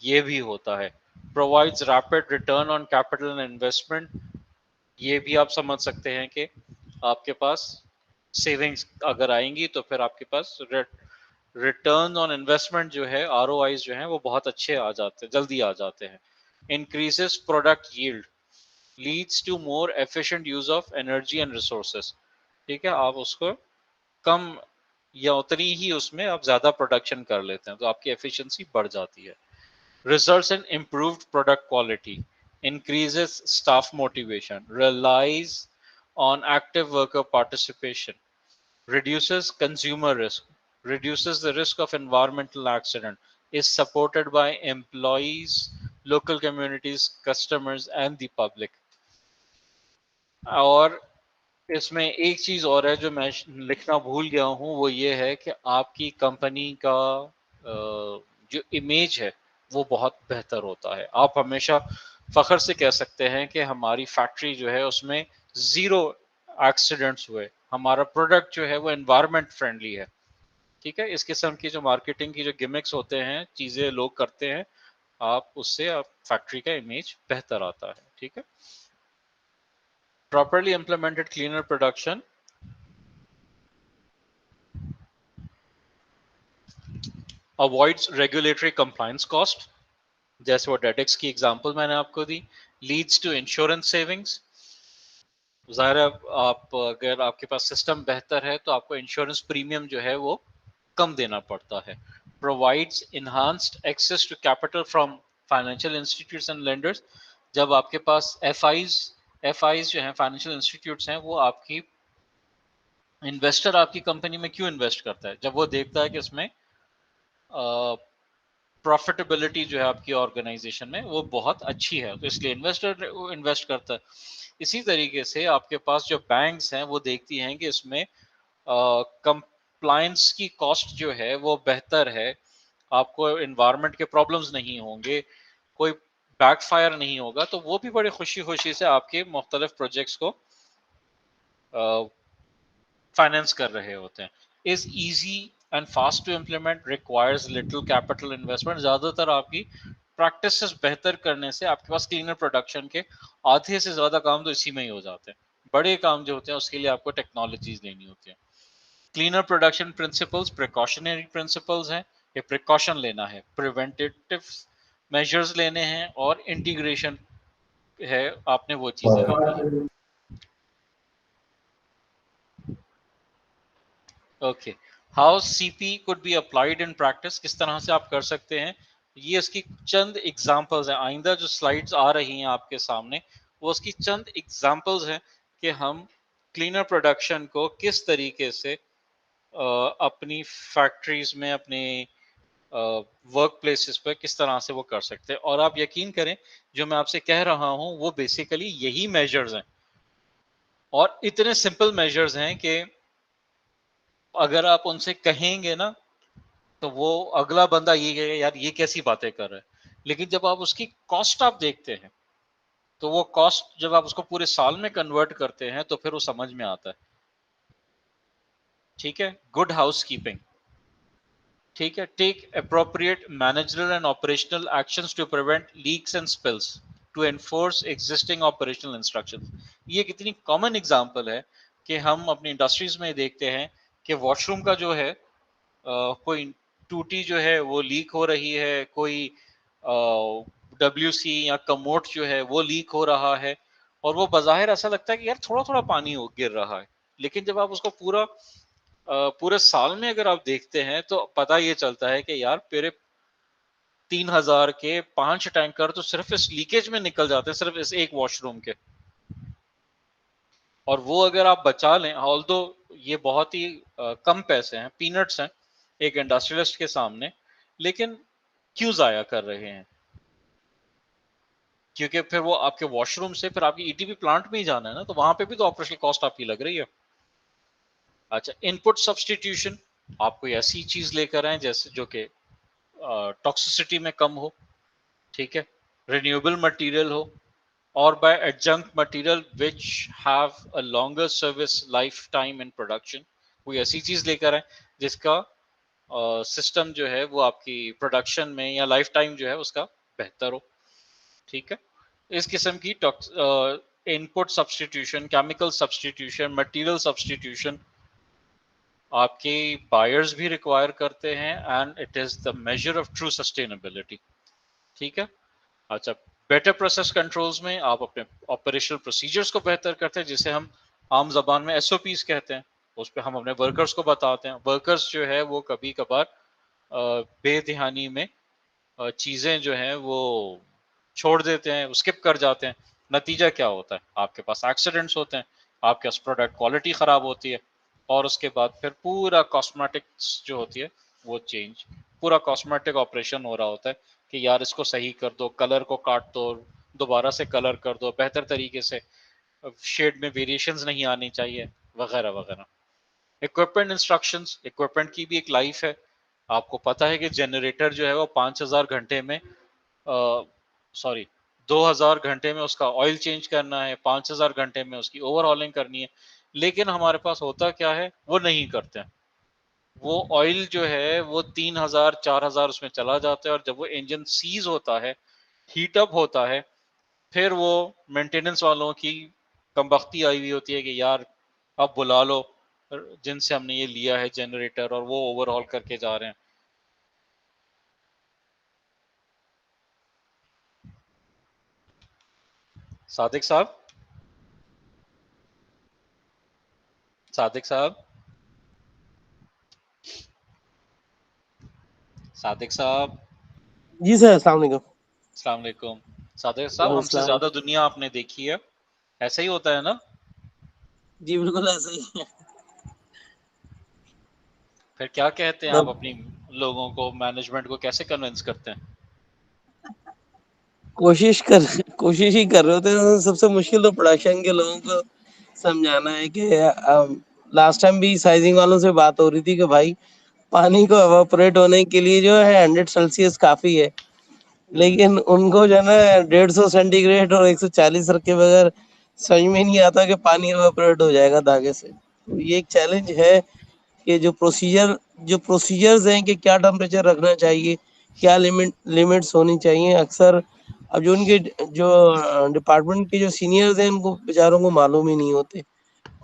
ये भी होता है, provides rapid return on capital and investment, ये भी आप समझ सकते हैं कि आपके पास सेविंग्स अगर आएंगी तो फिर आपके पास रिटर्न ऑन इन्वेस्टमेंट जो है, ROIs जो हैं वो बहुत अच्छे आ जाते हैं, जल्दी आ जाते हैं। Increases product yield, leads to more efficient use of energy and resources. ठीक है, आप उसको कम या उतनी ही उसमें आप ज्यादा प्रोडक्शन कर लेते हैं तो आपकी एफिशिएंसी बढ़ जाती है। Results in improved product quality, increases staff motivation, relies on active worker participation, reduces consumer risk, reduces the risk of environmental accident, is supported by employees, local communities, customers and the public. और इसमें एक चीज और है जो मैं लिखना भूल गया हूँ, वो ये है कि आपकी कंपनी का जो इमेज है वो बहुत बेहतर होता है। आप हमेशा फख्र से कह सकते हैं कि हमारी फैक्ट्री जो है उसमें 0 एक्सीडेंट्स हुए, हमारा प्रोडक्ट जो है वो एनवायरनमेंट फ्रेंडली है। ठीक है, इस किस्म की जो मार्केटिंग की जो गिमिक्स होते हैं, चीजें लोग करते हैं, आप उससे आप फैक्ट्री का इमेज बेहतर आता है। ठीक है, properly implemented cleaner production avoids regulatory compliance cost, जैसे वो डेडेक्स की एग्जांपल मैंने आपको दी, लीड्स टू इंश्योरेंस सेविंग्स, ज़ाहिर है आप अगर आपके पास सिस्टम बेहतर है तो आपको इंश्योरेंस प्रीमियम जो है वो कम देना पड़ता है। Provides enhanced access to capital from financial institutes and lenders, जब आपके पास एफआईज जो हैं, फाइनेंशियल इंस्टीट्यूट्स हैं, वो आपकी इन्वेस्टर आपकी कंपनी में क्यों इन्वेस्ट करता है? जब वो देखता है कि इसमें प्रॉफिटेबिलिटी जो है आपकी ऑर्गेनाइजेशन में वो बहुत अच्छी है, तो इसलिए इन्वेस्टर इन्वेस्ट करता है। इसी तरीके से आपके पास जो बैंक्स हैं वो देखती हैं कि इसमें कंप्लायंस की कॉस्ट जो है वो बेहतर है, आपको एनवायरनमेंट के प्रॉब्लम्स नहीं होंगे, कोई बैकफायर नहीं होगा, तो वो भी बड़ी खुशी खुशी से आपके मुख्तलिफ प्रोजेक्ट्स को फाइनेंस कर रहे होते हैं। Is easy and fast to implement, requires little capital investment, ज्यादातर आपकी प्रैक्टिसेस बेहतर करने से आपके पास क्लीनर प्रोडक्शन के आधे से ज्यादा काम तो इसी में ही हो जाते हैं। बड़े काम जो होते हैं उसके लिए आपको टेक्नोलॉजीज लेनी होती है। Cleaner production principles precautionary principles हैं, ये प्रिकॉशन लेना है, प्रिवेंटिव मेजर्स लेने हैं, और इंटीग्रेशन है, आपने वो चीजें लेनी है। Okay, how CP could be applied in practice, किस तरह से आप कर सकते हैं, ये इसकी चंद एग्जांपल्स हैं। आइंदा जो स्लाइड्स आ रही हैं आपके सामने वो उसकी चंद एग्जांपल्स हैं कि हम क्लीनर प्रोडक्शन को किस तरीके से अपनी फैक्ट्रीज में, अपने वर्क प्लेसेस पर किस तरह से वो कर सकते हैं। और आप यकीन करें जो मैं आपसे कह रहा हूं वो बेसिकली यही मेजर्स हैं, और इतने सिंपल मेजर्स हैं कि अगर आप उनसे कहेंगे ना तो वो अगला बंदा ये कहेगा यार ये कैसी बातें कर रहा है, लेकिन जब आप उसकी कॉस्ट आप देखते हैं तो वो कॉस्ट जब आप उसको पूरे साल में कन्वर्ट करते हैं तो फिर वो समझ में आता है। ठीक है, गुड हाउसकीपिंग, ठीक है, take appropriate managerial and operational actions to prevent leaks and spills, to enforce existing operational instructions. ये कितनी कॉमन एग्जांपल है कि हम अपनी इंडस्ट्रीज में देखते हैं कि वॉशरूम का जो है कोई टूटी जो है वो लीक हो रही है, कोई WC या कमोड जो है वो लीक हो रहा है, और वो बज़ाहिर ऐसा लगता है कि यार थोड़ा थोड़ा पानी गिर रहा है, लेकिन जब आप उसको पूरे साल में अगर आप देखते हैं तो पता ये चलता है कि यार मेरे 3000 के 5 टैंकर तो सिर्फ इस लीकेज में निकल जाते हैं, सिर्फ इस एक वॉशरूम के। और वो अगर आप बचा लें, ऑल्दो ये बहुत ही कम पैसे हैं, पीनट्स हैं एक इंडस्ट्रियलिस्ट के सामने, लेकिन क्यों जाया कर रहे हैं? क्योंकि फिर वो आपके वॉशरूम से फिर आपकी ETP प्लांट में ही जाना है ना, तो वहां पे भी तो ऑपरेशनल कॉस्ट आपकी लग रही है। अच्छा, इनपुट सब्सटीट्यूशन, आप कोई ऐसी चीज लेकर आए जैसे जो कि टॉक्सिसिटी में कम हो, ठीक है, रिन्यूएबल मटेरियल हो, or by adjunct material which have a longer service lifetime in production। कोई ऐसी चीज लेकर आए जिसका सिस्टम जो है वो आपकी प्रोडक्शन में या लाइफ टाइम जो है उसका बेहतर हो। ठीक है, इस किस्म की input substitution, chemical substitution, material substitution आपके बायर्स भी रिक्वायर करते हैं, and it is the measure of true sustainability. ठीक है, अच्छा, बेटर प्रोसेस कंट्रोल्स में आप अपने ऑपरेशनल प्रोसीजर्स को बेहतर करते हैं, जिसे हम आम जबान में एसओपीज कहते हैं। उस पर हम अपने वर्कर्स को बताते हैं। वर्कर्स जो है वो कभी कभार बेध्यानी में चीज़ें जो हैं वो छोड़ देते हैं, स्किप कर जाते हैं। नतीजा क्या होता है? आपके पास एक्सीडेंट्स होते हैं, आपके पास प्रोडक्ट क्वालिटी ख़राब होती है, और उसके बाद फिर पूरा कॉस्मेटिक्स जो होती है वो चेंज, पूरा कॉस्मेटिक ऑपरेशन हो रहा होता है कि यार इसको सही कर दो, कलर को काट दो, दोबारा से कलर कर दो बेहतर तरीके से, शेड में वेरिएशंस नहीं आनी चाहिए, वगैरह वगैरह। इक्विपमेंट इंस्ट्रक्शंस, इक्विपमेंट की भी एक लाइफ है। आपको पता है कि जनरेटर जो है वो 5000 घंटे में सॉरी 2000 घंटे में उसका ऑयल चेंज करना है, 5000 घंटे में उसकी ओवरहॉलिंग करनी है। लेकिन हमारे पास होता क्या है, वो नहीं करते हैं। वो ऑयल जो है वो 3000 4000 उसमें चला जाता है, और जब वो इंजन सीज होता है, हीट अप होता है, फिर वो मेंटेनेंस वालों की कमबख्ती आई हुई होती है कि यार अब बुला लो जिनसे हमने ये लिया है जनरेटर, और वो ओवरऑल करके जा रहे हैं। सादिक साहब, सादिक साहब, सादिक साहब, जी सर, अस्सलाम वालेकुम। अस्सलाम वालेकुम। सादिक साहब, हमसे अस्सलाम। ज्यादा दुनिया आपने देखी है, ऐसा ही होता है ना? जी बिल्कुल ऐसा ही है। फिर क्या कहते हैं आप मतलब अपनी लोगों को, मैनेजमेंट को कैसे कन्विंस करते हैं? कोशिश ही कर रहे होते हैं। सबसे मुश्किल तो प्रोडक्शन के लोगों को समझाना है कि लास्ट टाइम भी साइजिंग वालों से बात हो रही थी कि भाई पानी को एवापोरेट होने के लिए जो है 100 सेल्सियस काफी है, लेकिन उनको जो है ना 150 सेंटीग्रेड और 140 रख के बगैर समझ में नहीं आता कि पानी एवापोरेट हो जाएगा धागे से। तो ये एक चैलेंज है कि जो प्रोसीजर्स हैं कि क्या टेम्परेचर रखना चाहिए, क्या लिमिट्स होनी चाहिए, अक्सर अब जो उनके जो डिपार्टमेंट के जो सीनियर्स हैं उनको बेचारों को मालूम ही नहीं होते,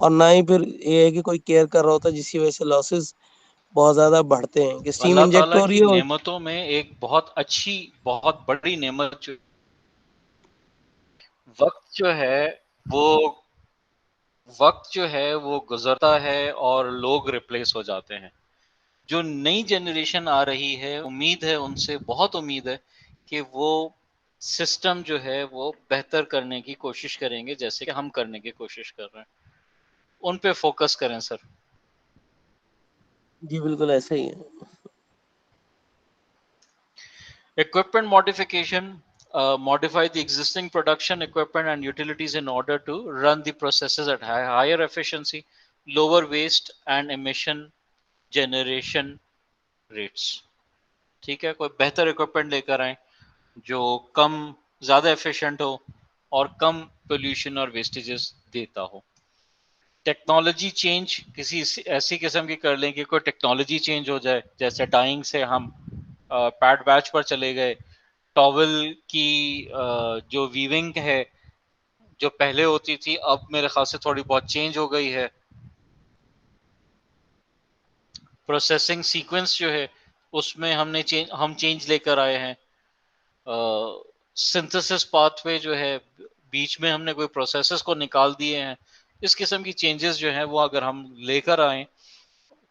और ना ही फिर ये है कि कोई केयर कर रहा होता, जिसकी वजह से लॉसेस बहुत ज्यादा बढ़ते हैं कि स्टीम अल्लाह इंजेक्ट ताला हो रही की है नेमतों में एक बहुत अच्छी, बहुत बड़ी नेमत जो वक्त जो है वो वक्त जो है वो गुजरता है और लोग रिप्लेस हो जाते हैं। जो नई जनरेशन आ रही है, उम्मीद है उनसे, बहुत उम्मीद है कि वो सिस्टम जो है वो बेहतर करने की कोशिश करेंगे, जैसे कि हम करने की कोशिश कर रहे हैं। उन पे फोकस करें सर। जी बिल्कुल ऐसा ही है। Equipment modification, modify the existing production equipment and utilities in order to run the processes at higher efficiency, lower waste and emission generation rates। ठीक है, कोई बेहतर इक्विपमेंट लेकर आए जो कम, ज्यादा एफिशिएंट हो और कम पोल्यूशन और वेस्टेजेस देता हो। टेक्नोलॉजी चेंज किसी ऐसी किस्म की कर लें कि कोई टेक्नोलॉजी चेंज हो जाए, जैसे डाइंग से हम पैड बैच पर चले गए। टॉवल की जो वीविंग है, जो पहले होती थी, अब मेरे ख्याल से थोड़ी बहुत चेंज हो गई है। प्रोसेसिंग सीक्वेंस जो है उसमें हम चेंज लेकर आए हैं। सिंथेसिस पाथवे जो है, बीच में हमने कोई प्रोसेसेस को निकाल दिए हैं। इस किस्म की चेंजेस जो है वो अगर हम लेकर आए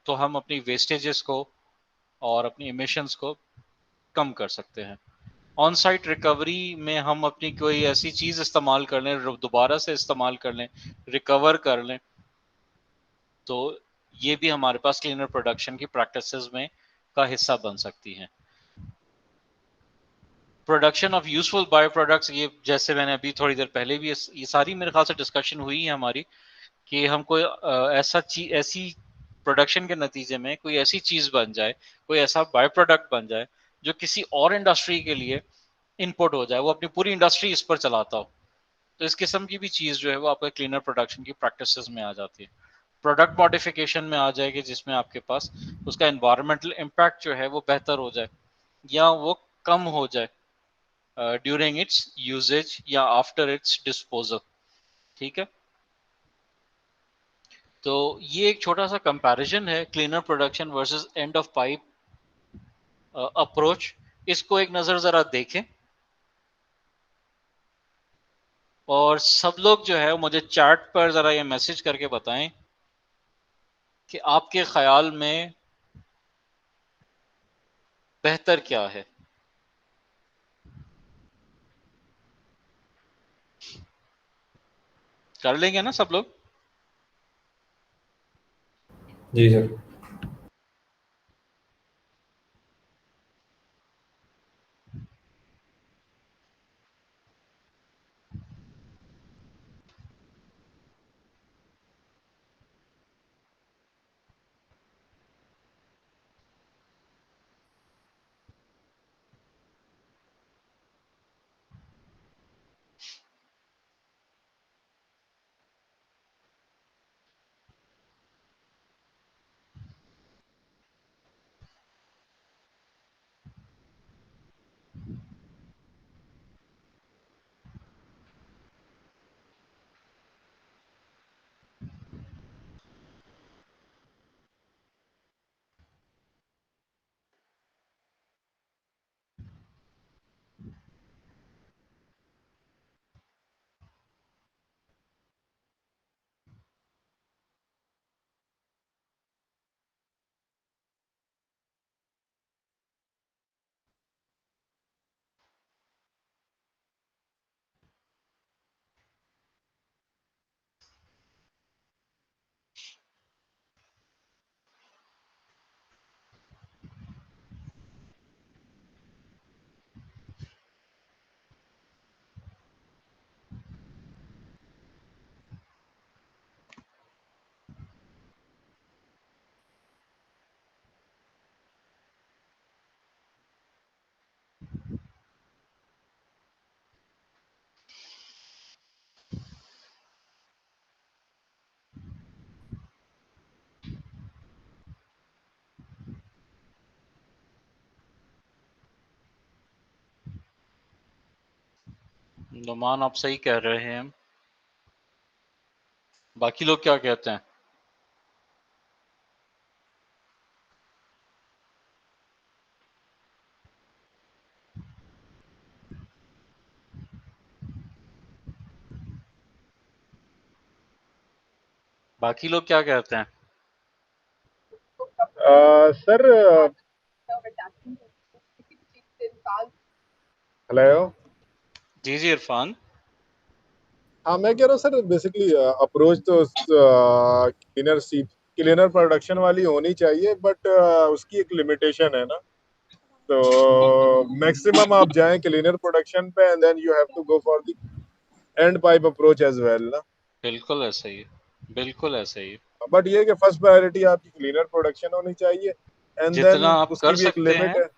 तो हम अपनी वेस्टेजेस को और अपनी इमिशंस को कम कर सकते हैं। ऑन साइट रिकवरी में हम अपनी कोई ऐसी चीज इस्तेमाल कर लें, दोबारा से इस्तेमाल कर लें, रिकवर कर लें, तो ये भी हमारे पास क्लीनर प्रोडक्शन की प्रैक्टिसेस में का हिस्सा बन सकती हैं। Production of useful bio products, ये जैसे मैंने अभी थोड़ी देर पहले भी ये सारी मेरे ख्याल से डिस्कशन हुई है हमारी, कि हम कोई ऐसी प्रोडक्शन के नतीजे में कोई ऐसी चीज बन जाए, कोई ऐसा बायो प्रोडक्ट बन जाए जो किसी और इंडस्ट्री के लिए इनपुट हो जाए, वो अपनी पूरी इंडस्ट्री इस पर चलाता हो। तो इस किस्म की भी चीज़ जो है वो आपका क्लीनर प्रोडक्शन की प्रैक्टिसेस में आ जाती है। प्रोडक्ट मॉडिफिकेशन में आ जाएगी जिसमें आपके पास उसका एनवायरमेंटल इम्पैक्ट जो है वो बेहतर हो जाए या वो कम हो जाए ड्यूरिंग इट्स यूजेज या आफ्टर इट्स डिस्पोजल। ठीक है, तो ये एक छोटा सा कंपैरिजन है cleaner production versus end of pipe approach. इसको एक नज़र ज़रा देखें और सब लोग जो है मुझे चैट पर ज़रा ये मैसेज करके बताएं कि आपके ख्याल में बेहतर क्या है। कर लेंगे ना सब लोग? जी सर। नुमान आप सही कह रहे हैं, बाकी लोग क्या कहते हैं? बाकी लोग क्या कहते हैं? Sir hello. जी जी इरफान। हाँ मैं कह रहा हूँ सर बेसिकली अप्रोच तो क्लीनर प्रोडक्शन वाली होनी चाहिए, बट उसकी एक लिमिटेशन है ना। तो मैक्सिमम आप जाएं क्लीनर प्रोडक्शन पे and then you have to go for the end pipe approach as well ना। बिल्कुल ऐसा ही है, बिल्कुल ऐसा ही है। बट ये कि फर्स्ट प्रायोरिटी आपकी क्लीनर प्रोडक्शन होनी चाहिए एंड जितना देन आप उसकी कर भी एक सकते लिमिट हैं, है।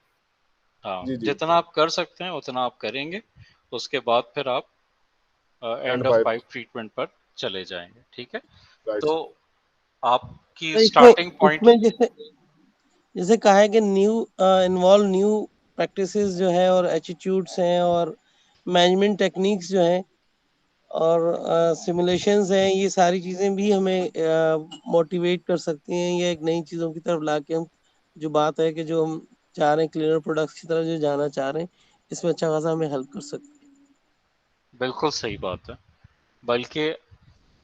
हाँ, जी जी। जितना आप कर सकते हैं उतना आप करेंगे, उसके बाद फिर आप and end of pipe. Pipe treatment पर चले जाएंगे। ठीक है, राइट तो सर। आपकी तो इसमें स्टार्टिंग पॉइंट। इसमें जैसे जैसे कहा है कि न्यू इन्वॉल्व न्यू प्रैक्टिसेस जो है और एटीट्यूड्स हैं और मैनेजमेंट टेक्निक्स जो हैं और सिमुलेशंस हैं, ये सारी चीज़ें भी हमें मोटिवेट कर सकती हैं या एक नई चीज़ों की तरफ लाके हम जो बात है कि जो हम चाह रहे हैं क्लीनर प्रोडक्ट्स की तरफ जो जाना चाह रहे हैं, इसमें अच्छा खासा हमें हेल्प कर सकती है। बिल्कुल सही बात है। बल्कि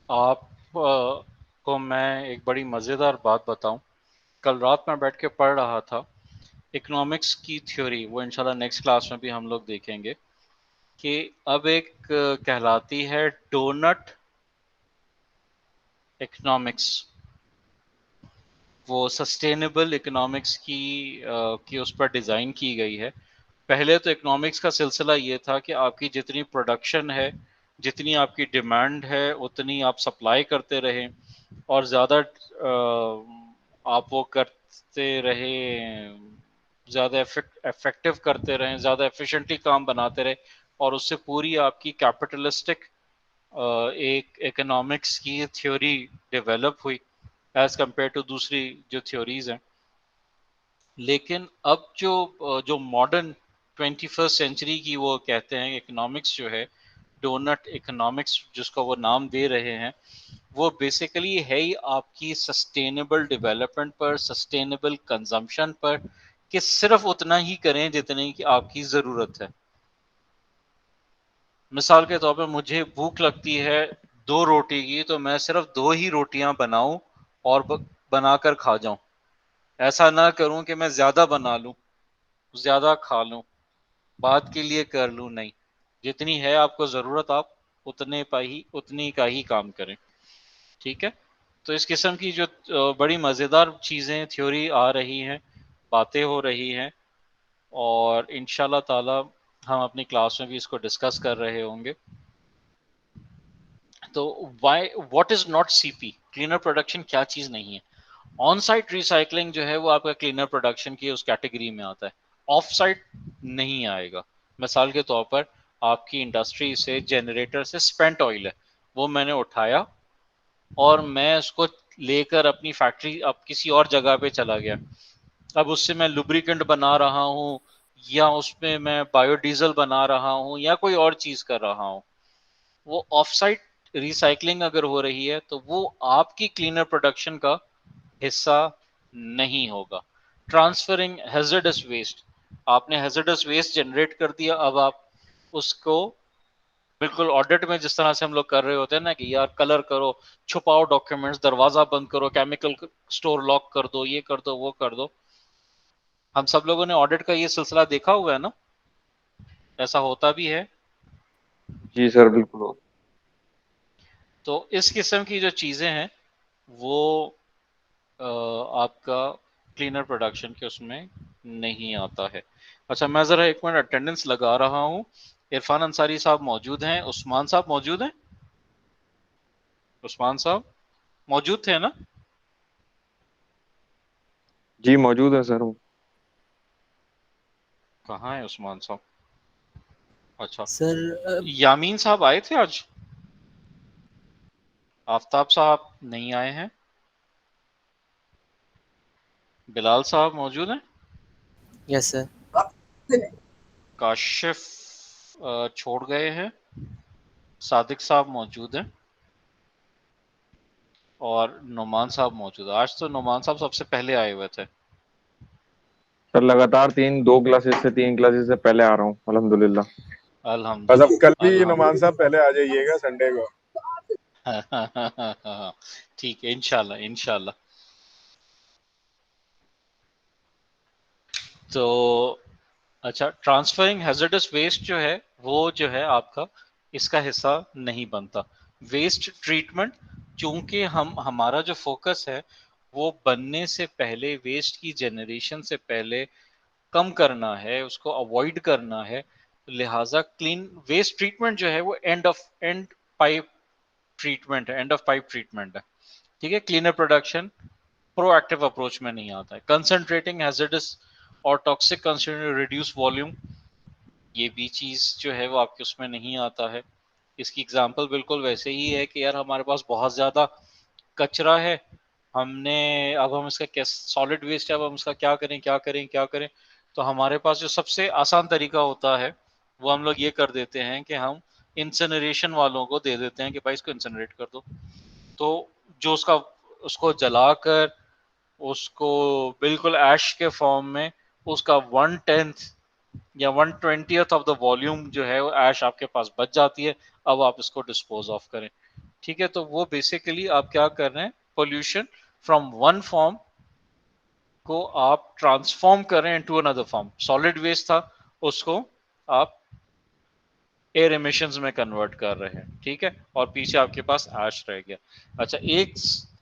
आप को मैं एक बड़ी मज़ेदार बात बताऊं, कल रात मैं बैठ के पढ़ रहा था इकोनॉमिक्स की थ्योरी, वो इंशाल्लाह नेक्स्ट क्लास में भी हम लोग देखेंगे कि अब एक कहलाती है डोनट इकोनॉमिक्स। वो सस्टेनेबल इकोनॉमिक्स की उस पर डिज़ाइन की गई है। पहले तो इकोनॉमिक्स का सिलसिला ये था कि आपकी जितनी प्रोडक्शन है, जितनी आपकी डिमांड है, उतनी आप सप्लाई करते रहें और ज़्यादा आप वो करते रहें, ज़्यादा इफेक्टिव करते रहें, ज़्यादा एफिशिएंटली काम बनाते रहें और उससे पूरी आपकी कैपिटलिस्टिक एक इकोनॉमिक्स की थ्योरी डेवलप हुई एज कंपेयर टू दूसरी जो थ्योरीज हैं। लेकिन अब जो मॉडर्न 21st सेंचुरी की वो कहते हैं इकोनॉमिक्स जो है, डोनट इकोनॉमिक्स जिसको वो नाम दे रहे हैं, वो बेसिकली है ही आपकी सस्टेनेबल डेवलपमेंट पर, सस्टेनेबल कंजम्पशन पर, कि सिर्फ उतना ही करें जितने की आपकी ज़रूरत है। मिसाल के तौर पे मुझे भूख लगती है 2 रोटी की, तो मैं सिर्फ 2 ही रोटियां बनाऊं और बनाकर खा जाऊं। ऐसा ना करूं कि मैं ज्यादा बना लूं, ज्यादा खा लूं, बाद के लिए कर लूं, नहीं। जितनी है आपको जरूरत, आप उतनी का ही काम करें। ठीक है। तो इस किस्म की जो बड़ी मजेदार चीजें थ्योरी आ रही हैं, बातें हो रही हैं, और इंशाल्लाह ताला हम अपनी क्लास में भी इसको डिस्कस कर रहे होंगे। तो why what is not CP, cleaner production क्या चीज नहीं है? ऑन साइट रिसाइकलिंग जो है वो आपका क्लीनर प्रोडक्शन की उस कैटेगरी में आता है, ऑफ साइट नहीं आएगा। मिसाल के तौर पर आपकी इंडस्ट्री से, जनरेटर से स्पेंट ऑयल है, वो मैंने उठाया और मैं उसको लेकर अपनी फैक्ट्री अब किसी और जगह पे चला गया। अब उससे मैं लुब्रिकेंट बना रहा हूँ, या उसमें मैं बायोडीजल बना रहा हूँ, या कोई और चीज कर रहा हूँ, वो ऑफ साइट रिसाइकलिंग अगर हो रही है तो वो आपकी क्लीनर प्रोडक्शन का हिस्सा नहीं होगा। ट्रांसफरिंग हैजर्डस वेस्ट, आपने हैजर्डस वेस्ट जनरेट कर दिया, अब आप उसको बिल्कुल ऑडिट में जिस तरह से हम लोग कर रहे होते हैं ना, कि यार कलर करो, छुपाओ डॉक्यूमेंट्स, दरवाजा बंद करो, केमिकल स्टोर लॉक कर दो, ये कर दो, वो कर दो। हम सब लोगों ने ऑडिट का ये सिलसिला देखा हुआ है ना, ऐसा होता भी है। जी सर बिल्कुल। तो इस किस्म की जो चीजें हैं वो आपका क्लीनर प्रोडक्शन के उसमें नहीं आता है। अच्छा, मैं ज़रा 1 मिनट अटेंडेंस लगा रहा हूँ। इरफान अंसारी साहब मौजूद हैं, उस्मान साहब मौजूद हैं? उस्मान साहब मौजूद थे ना? जी मौजूद है सर। कहाँ है उस्मान साहब? अच्छा, सर यामीन साहब आए थे आज? आफ्ताब साहब नहीं आए हैं। बिलाल साहब मौजूद हैं? Yes sir. काशिफ छोड़ गए हैं। सादिक साहब मौजूद हैं और नुमान साहब मौजूद है। आज तो नुमान साहब सबसे पहले आए हुए थे। सर लगातार 2 क्लासेस से 3 क्लासेस से पहले आ रहा हूँ अल्हम्दुलिल्लाह। बस अब कल अल्हम्दुलिल्लाह, भी नुमान साहब अल्हम्दुलिल्लाह। पहले आ जाइएगा संडे को। ठीक है, इंशाल्लाह इंशाल्लाह। तो अच्छा, ट्रांसफरिंग हैजर्डस वेस्ट जो है वो जो है आपका इसका हिस्सा नहीं बनता। वेस्ट ट्रीटमेंट, चूंकि हम हमारा जो फोकस है वो बनने से पहले, वेस्ट की जनरेशन से पहले कम करना है, उसको अवॉइड करना है, तो लिहाजा क्लीन वेस्ट ट्रीटमेंट जो है वो एंड पाइप ट्रीटमेंट है, एंड ऑफ पाइप ट्रीटमेंट है। ठीक है। क्लीनर प्रोडक्शन प्रोएक्टिव अप्रोच में नहीं आता है। कंसंट्रेटिंग हैजर्डस और टॉक्सिक कंसंट्रेट रिड्यूस वॉल्यूम, ये भी चीज जो है वो आपके उसमें नहीं आता है। इसकी एग्जांपल बिल्कुल वैसे ही है कि यार हमारे पास बहुत ज्यादा कचरा है, हमने अब हम इसका क्या, सॉलिड वेस्ट है, अब हम इसका क्या करें क्या करें क्या करें। तो हमारे पास जो सबसे आसान तरीका होता है वो हम लोग ये कर देते हैं कि हम इंसिनरेशन वालों को दे देते हैं कि भाई इसको इंसिनरेट कर दो। तो जो उसका, उसको जलाकर उसको बिल्कुल ऐश के फॉर्म में, उसका 1/10 या 1/20 ऑफ द वॉल्यूम जो है वो ऐश आपके पास बच जाती है। अब आप इसको डिस्पोज ऑफ करें। ठीक है। तो वो बेसिकली आप क्या कर रहे हैं, पोल्यूशन फ्रॉम वन फॉर्म को आप ट्रांसफॉर्म करें into another form. Solid waste था, उसको आप एयर एमिशंस में कन्वर्ट कर रहे हैं। ठीक है। और पीछे आपके पास ऐश रह गया। अच्छा, एक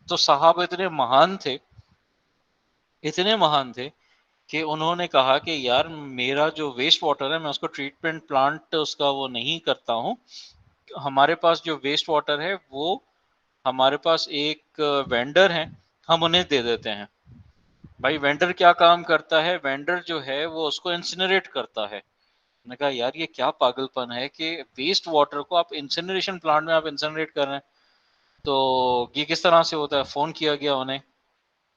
तो साहब इतने महान थे कि उन्होंने कहा कि यार मेरा जो वेस्ट वाटर है मैं उसको ट्रीटमेंट प्लांट उसका वो नहीं करता हूँ। हमारे पास जो वेस्ट वाटर है वो हमारे पास एक वेंडर है, हम उन्हें दे देते हैं। भाई वेंडर क्या काम करता है? वेंडर जो है वो उसको इंसिनरेट करता है। मैंने कहा यार ये क्या पागलपन है कि वेस्ट वाटर को आप इंसिनरेशन प्लांट में आप इंसिनरेट कर रहे हैं, तो ये किस तरह से होता है। फ़ोन किया गया उन्हें।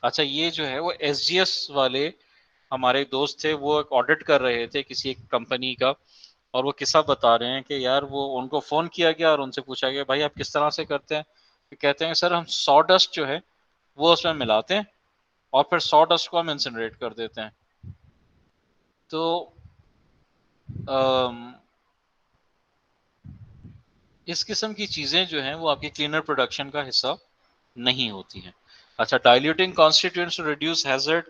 अच्छा, ये जो है वो एसजीएस वाले हमारे एक दोस्त थे, वो एक ऑडिट कर रहे थे किसी एक कंपनी का, और वो किस्सा बता रहे हैं कि यार वो उनको फ़ोन किया गया और उनसे पूछा गया भाई आप किस तरह से करते हैं। तो कहते हैं सर हम सॉडस्ट जो है वो उसमें मिलाते हैं और फिर सॉडस्ट को हम इंसिनरेट कर देते हैं। तो इस किस्म की चीज़ें जो हैं वो आपकी क्लीनर प्रोडक्शन का हिस्सा नहीं होती हैं। अच्छा, diluting constituents to reduce hazard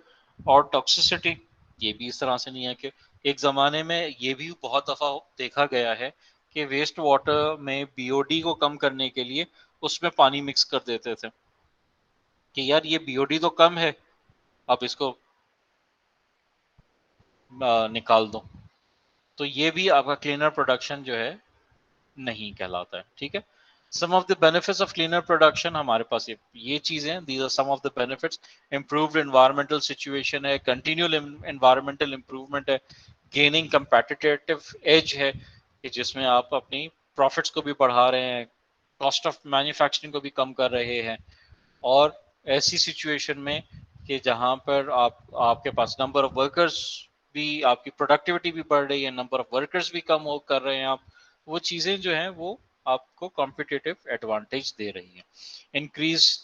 और टॉक्सिसिटी, ये भी इस तरह से नहीं है कि एक ज़माने में ये भी बहुत दफ़ा देखा गया है कि वेस्ट वाटर में बीओडी को कम करने के लिए उसमें पानी मिक्स कर देते थे कि यार ये बीओडी तो कम है, अब इसको निकाल दो। तो ये भी आपका क्लीनर प्रोडक्शन जो है नहीं कहलाता है। ठीक है, some of the benefits of cleaner production हमारे पास ये चीजें, these are some of the benefits. Improved environmental situation है, कंटिन्यूअल एनवायरमेंटल इम्प्रूवमेंट है, गेनिंग कंपेटिटिव एज है कि जिसमें आप अपनी प्रॉफिट्स को भी बढ़ा रहे हैं, कॉस्ट ऑफ मैन्युफैक्चरिंग को भी कम कर रहे हैं, और ऐसी सिचुएशन में कि जहां पर आपके पास नंबर ऑफ वर्कर्स भी, आपकी प्रोडक्टिविटी भी बढ़ रही है, नंबर ऑफ वर्कर्स भी कम हो कर रहे हैं आप, वो चीज़ें जो हैं वो आपको कॉम्पिटिटिव एडवांटेज दे रही हैं। इंक्रीज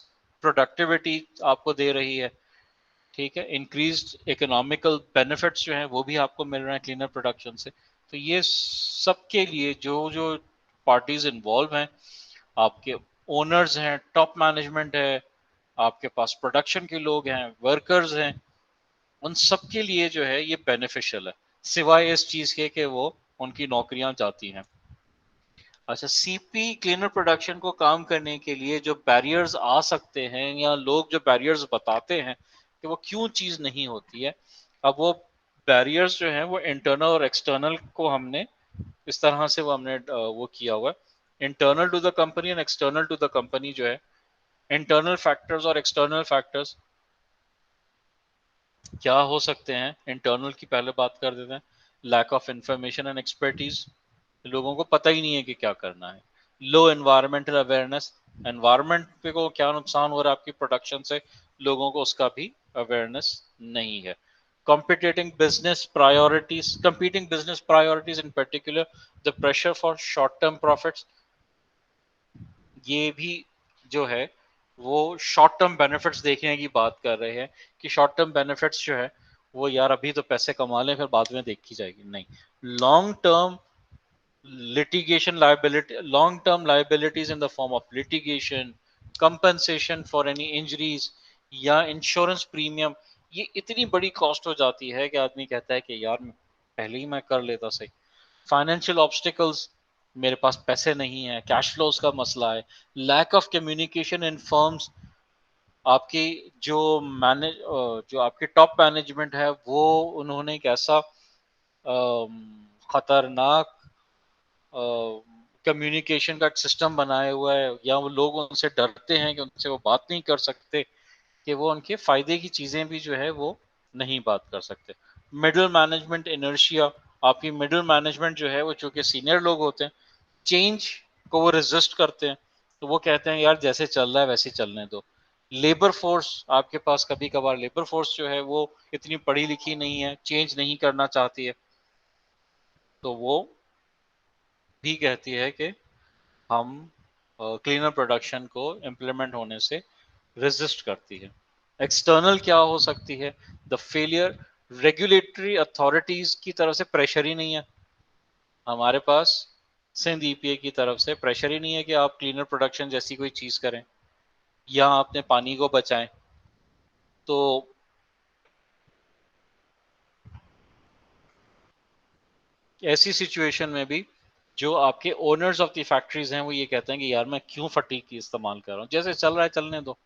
प्रोडक्टिविटी आपको दे रही है। ठीक है, इंक्रीज इकोनॉमिकल बेनिफिट्स जो हैं वो भी आपको मिल रहे हैं क्लीनर प्रोडक्शन से। तो ये सबके लिए जो जो पार्टीज इन्वॉल्व हैं, आपके ओनर्स हैं, टॉप मैनेजमेंट है, आपके पास प्रोडक्शन के लोग हैं, वर्कर्स हैं, उन सब के लिए जो है ये बेनिफिशियल है, सिवाय इस चीज़ के कि वो उनकी नौकरियां जाती हैं। अच्छा, सीपी क्लीनर प्रोडक्शन को काम करने के लिए जो बैरियर्स आ सकते हैं या लोग जो बैरियर्स बताते हैं कि वो क्यों चीज़ नहीं होती है, अब वो बैरियर्स जो हैं वो इंटरनल और एक्सटर्नल को हमने इस तरह से वो हमने वो किया हुआ है, internal to the company and external to the company जो है। इंटरनल फैक्टर्स और एक्सटर्नल फैक्टर्स क्या हो सकते हैं। इंटरनल की पहले बात कर देते हैं। Lack of information and expertise, लोगों को पता ही नहीं है कि क्या करना है। लो एनवायरमेंटल अवेयरनेस, एनवायरमेंट पे को क्या नुकसान हो रहा है आपकी प्रोडक्शन से, लोगों को उसका भी अवेयरनेस नहीं है। competing business priorities in particular the pressure for short term profits, ये भी जो है वो शॉर्ट टर्म बेनिफिट्स देखने की बात कर रहे हैं कि शॉर्ट टर्म बेनिफिट्स जो है वो यार अभी तो पैसे कमा लें फिर बाद में देखी जाएगी, नहीं। Long term litigation liability, long term liabilities in the form of litigation, compensation for any injuries या इंश्योरेंस प्रीमियम, ये इतनी बड़ी कॉस्ट हो जाती है कि आदमी कहता है कि यार पहले ही मैं कर लेता सही। फाइनेंशियल ऑब्स्टिकल्स, मेरे पास पैसे नहीं है, कैश फ्लोज का मसला है, lack of communication in firms, आपकी जो मैनेज जो आपकी टॉप मैनेजमेंट है वो उन्होंने एक ऐसा खतरनाक कम्युनिकेशन का एक सिस्टम बनाया हुआ है, या वो लोग उनसे डरते हैं कि उनसे वो बात नहीं कर सकते, कि वो उनके फायदे की चीजें भी जो है वो नहीं बात कर सकते। मिडिल मैनेजमेंट इनर्शिया, आपकी मिडिल मैनेजमेंट जो है वो चूंकि सीनियर लोग होते हैं, चेंज को वो रेजिस्ट करते हैं, तो वो कहते हैं यार जैसे चल रहा है वैसे चलने दो। लेबर फोर्स, आपके पास कभी कभार लेबर फोर्स जो है वो इतनी पढ़ी लिखी नहीं है, चेंज नहीं करना चाहती है, तो वो भी कहती है कि हम क्लीनर प्रोडक्शन को इम्प्लीमेंट होने से रेजिस्ट करती है। एक्सटर्नल क्या हो सकती है, द फेलियर, रेगुलेटरी अथॉरिटीज की तरफ से प्रेशर ही नहीं है हमारे पास, सिंध ईपीए की तरफ से प्रेशर ही नहीं है कि आप क्लीनर प्रोडक्शन जैसी कोई चीज करें या आपने पानी को बचाएं। तो ऐसी सिचुएशन में भी जो आपके ओनर्स ऑफ द फैक्ट्रीज हैं वो ये कहते हैं कि यार मैं क्यों फटीक की इस्तेमाल कर रहा हूँ, जैसे चल रहा है चलने दो।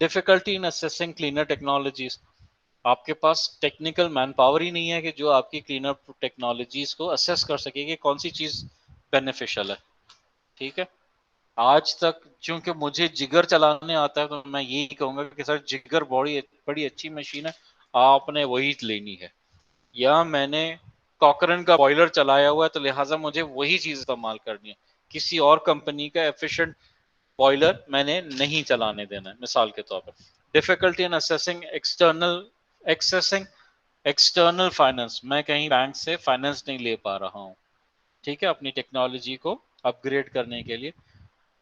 Difficulty in assessing cleaner technologies, आपके पास टेक्निकल मैन पावर ही नहीं है कि जो आपकी क्लीनर टेक्नोलॉजीज को असेस कर सके कि कौन सी चीज बेनिफिशियल है। ठीक है, आज तक चूंकि मुझे जिगर चलाने आता है तो मैं यही कहूंगा कि सर जिगर बड़ी बड़ी अच्छी मशीन है, आपने वही लेनी है। या मैंने कॉकरन का बॉयलर चलाया हुआ है तो लिहाजा मुझे वही चीज इस्तेमाल करनी है, किसी और कंपनी का एफिशिएंट बॉयलर मैंने नहीं चलाने देना है। मिसाल के तौर पर difficulty in accessing external finance, मैं कहीं बैंक से फाइनेंस नहीं ले पा रहा हूँ, ठीक है, अपनी टेक्नोलॉजी को अपग्रेड करने के लिए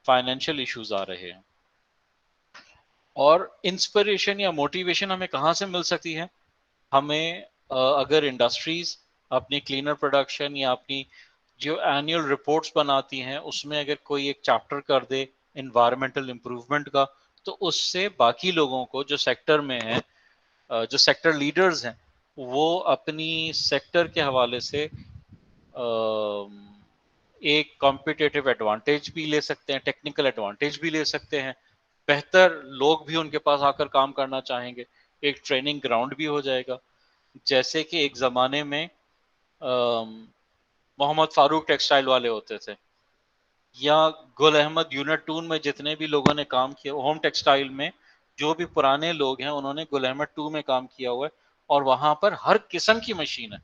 फाइनेंशियल इश्यूज आ रहे हैं। और इंस्पिरेशन या मोटिवेशन हमें कहाँ से मिल सकती है? हमें अगर इंडस्ट्रीज अपनी क्लीनर प्रोडक्शन या अपनी जो एनुअल रिपोर्ट्स बनाती हैं उसमें अगर कोई एक चैप्टर कर दे इन्वायरमेंटल इम्प्रूवमेंट का, तो उससे बाकी लोगों को जो सेक्टर में हैं, जो सेक्टर लीडर्स हैं, वो अपनी सेक्टर के हवाले से एक कॉम्पिटिटिव एडवांटेज भी ले सकते हैं, टेक्निकल एडवांटेज भी ले सकते हैं, बेहतर लोग भी उनके पास आकर काम करना चाहेंगे, एक ट्रेनिंग ग्राउंड भी हो जाएगा। जैसे कि एक ज़माने में मोहम्मद फारूक टेक्सटाइल वाले होते थे, या गुल अहमद यूनिट 2 में जितने भी लोगों ने काम किया, होम टेक्सटाइल में जो भी पुराने लोग हैं उन्होंने गुल अहमद 2 में काम किया हुआ है, और वहां पर हर किस्म की मशीन है,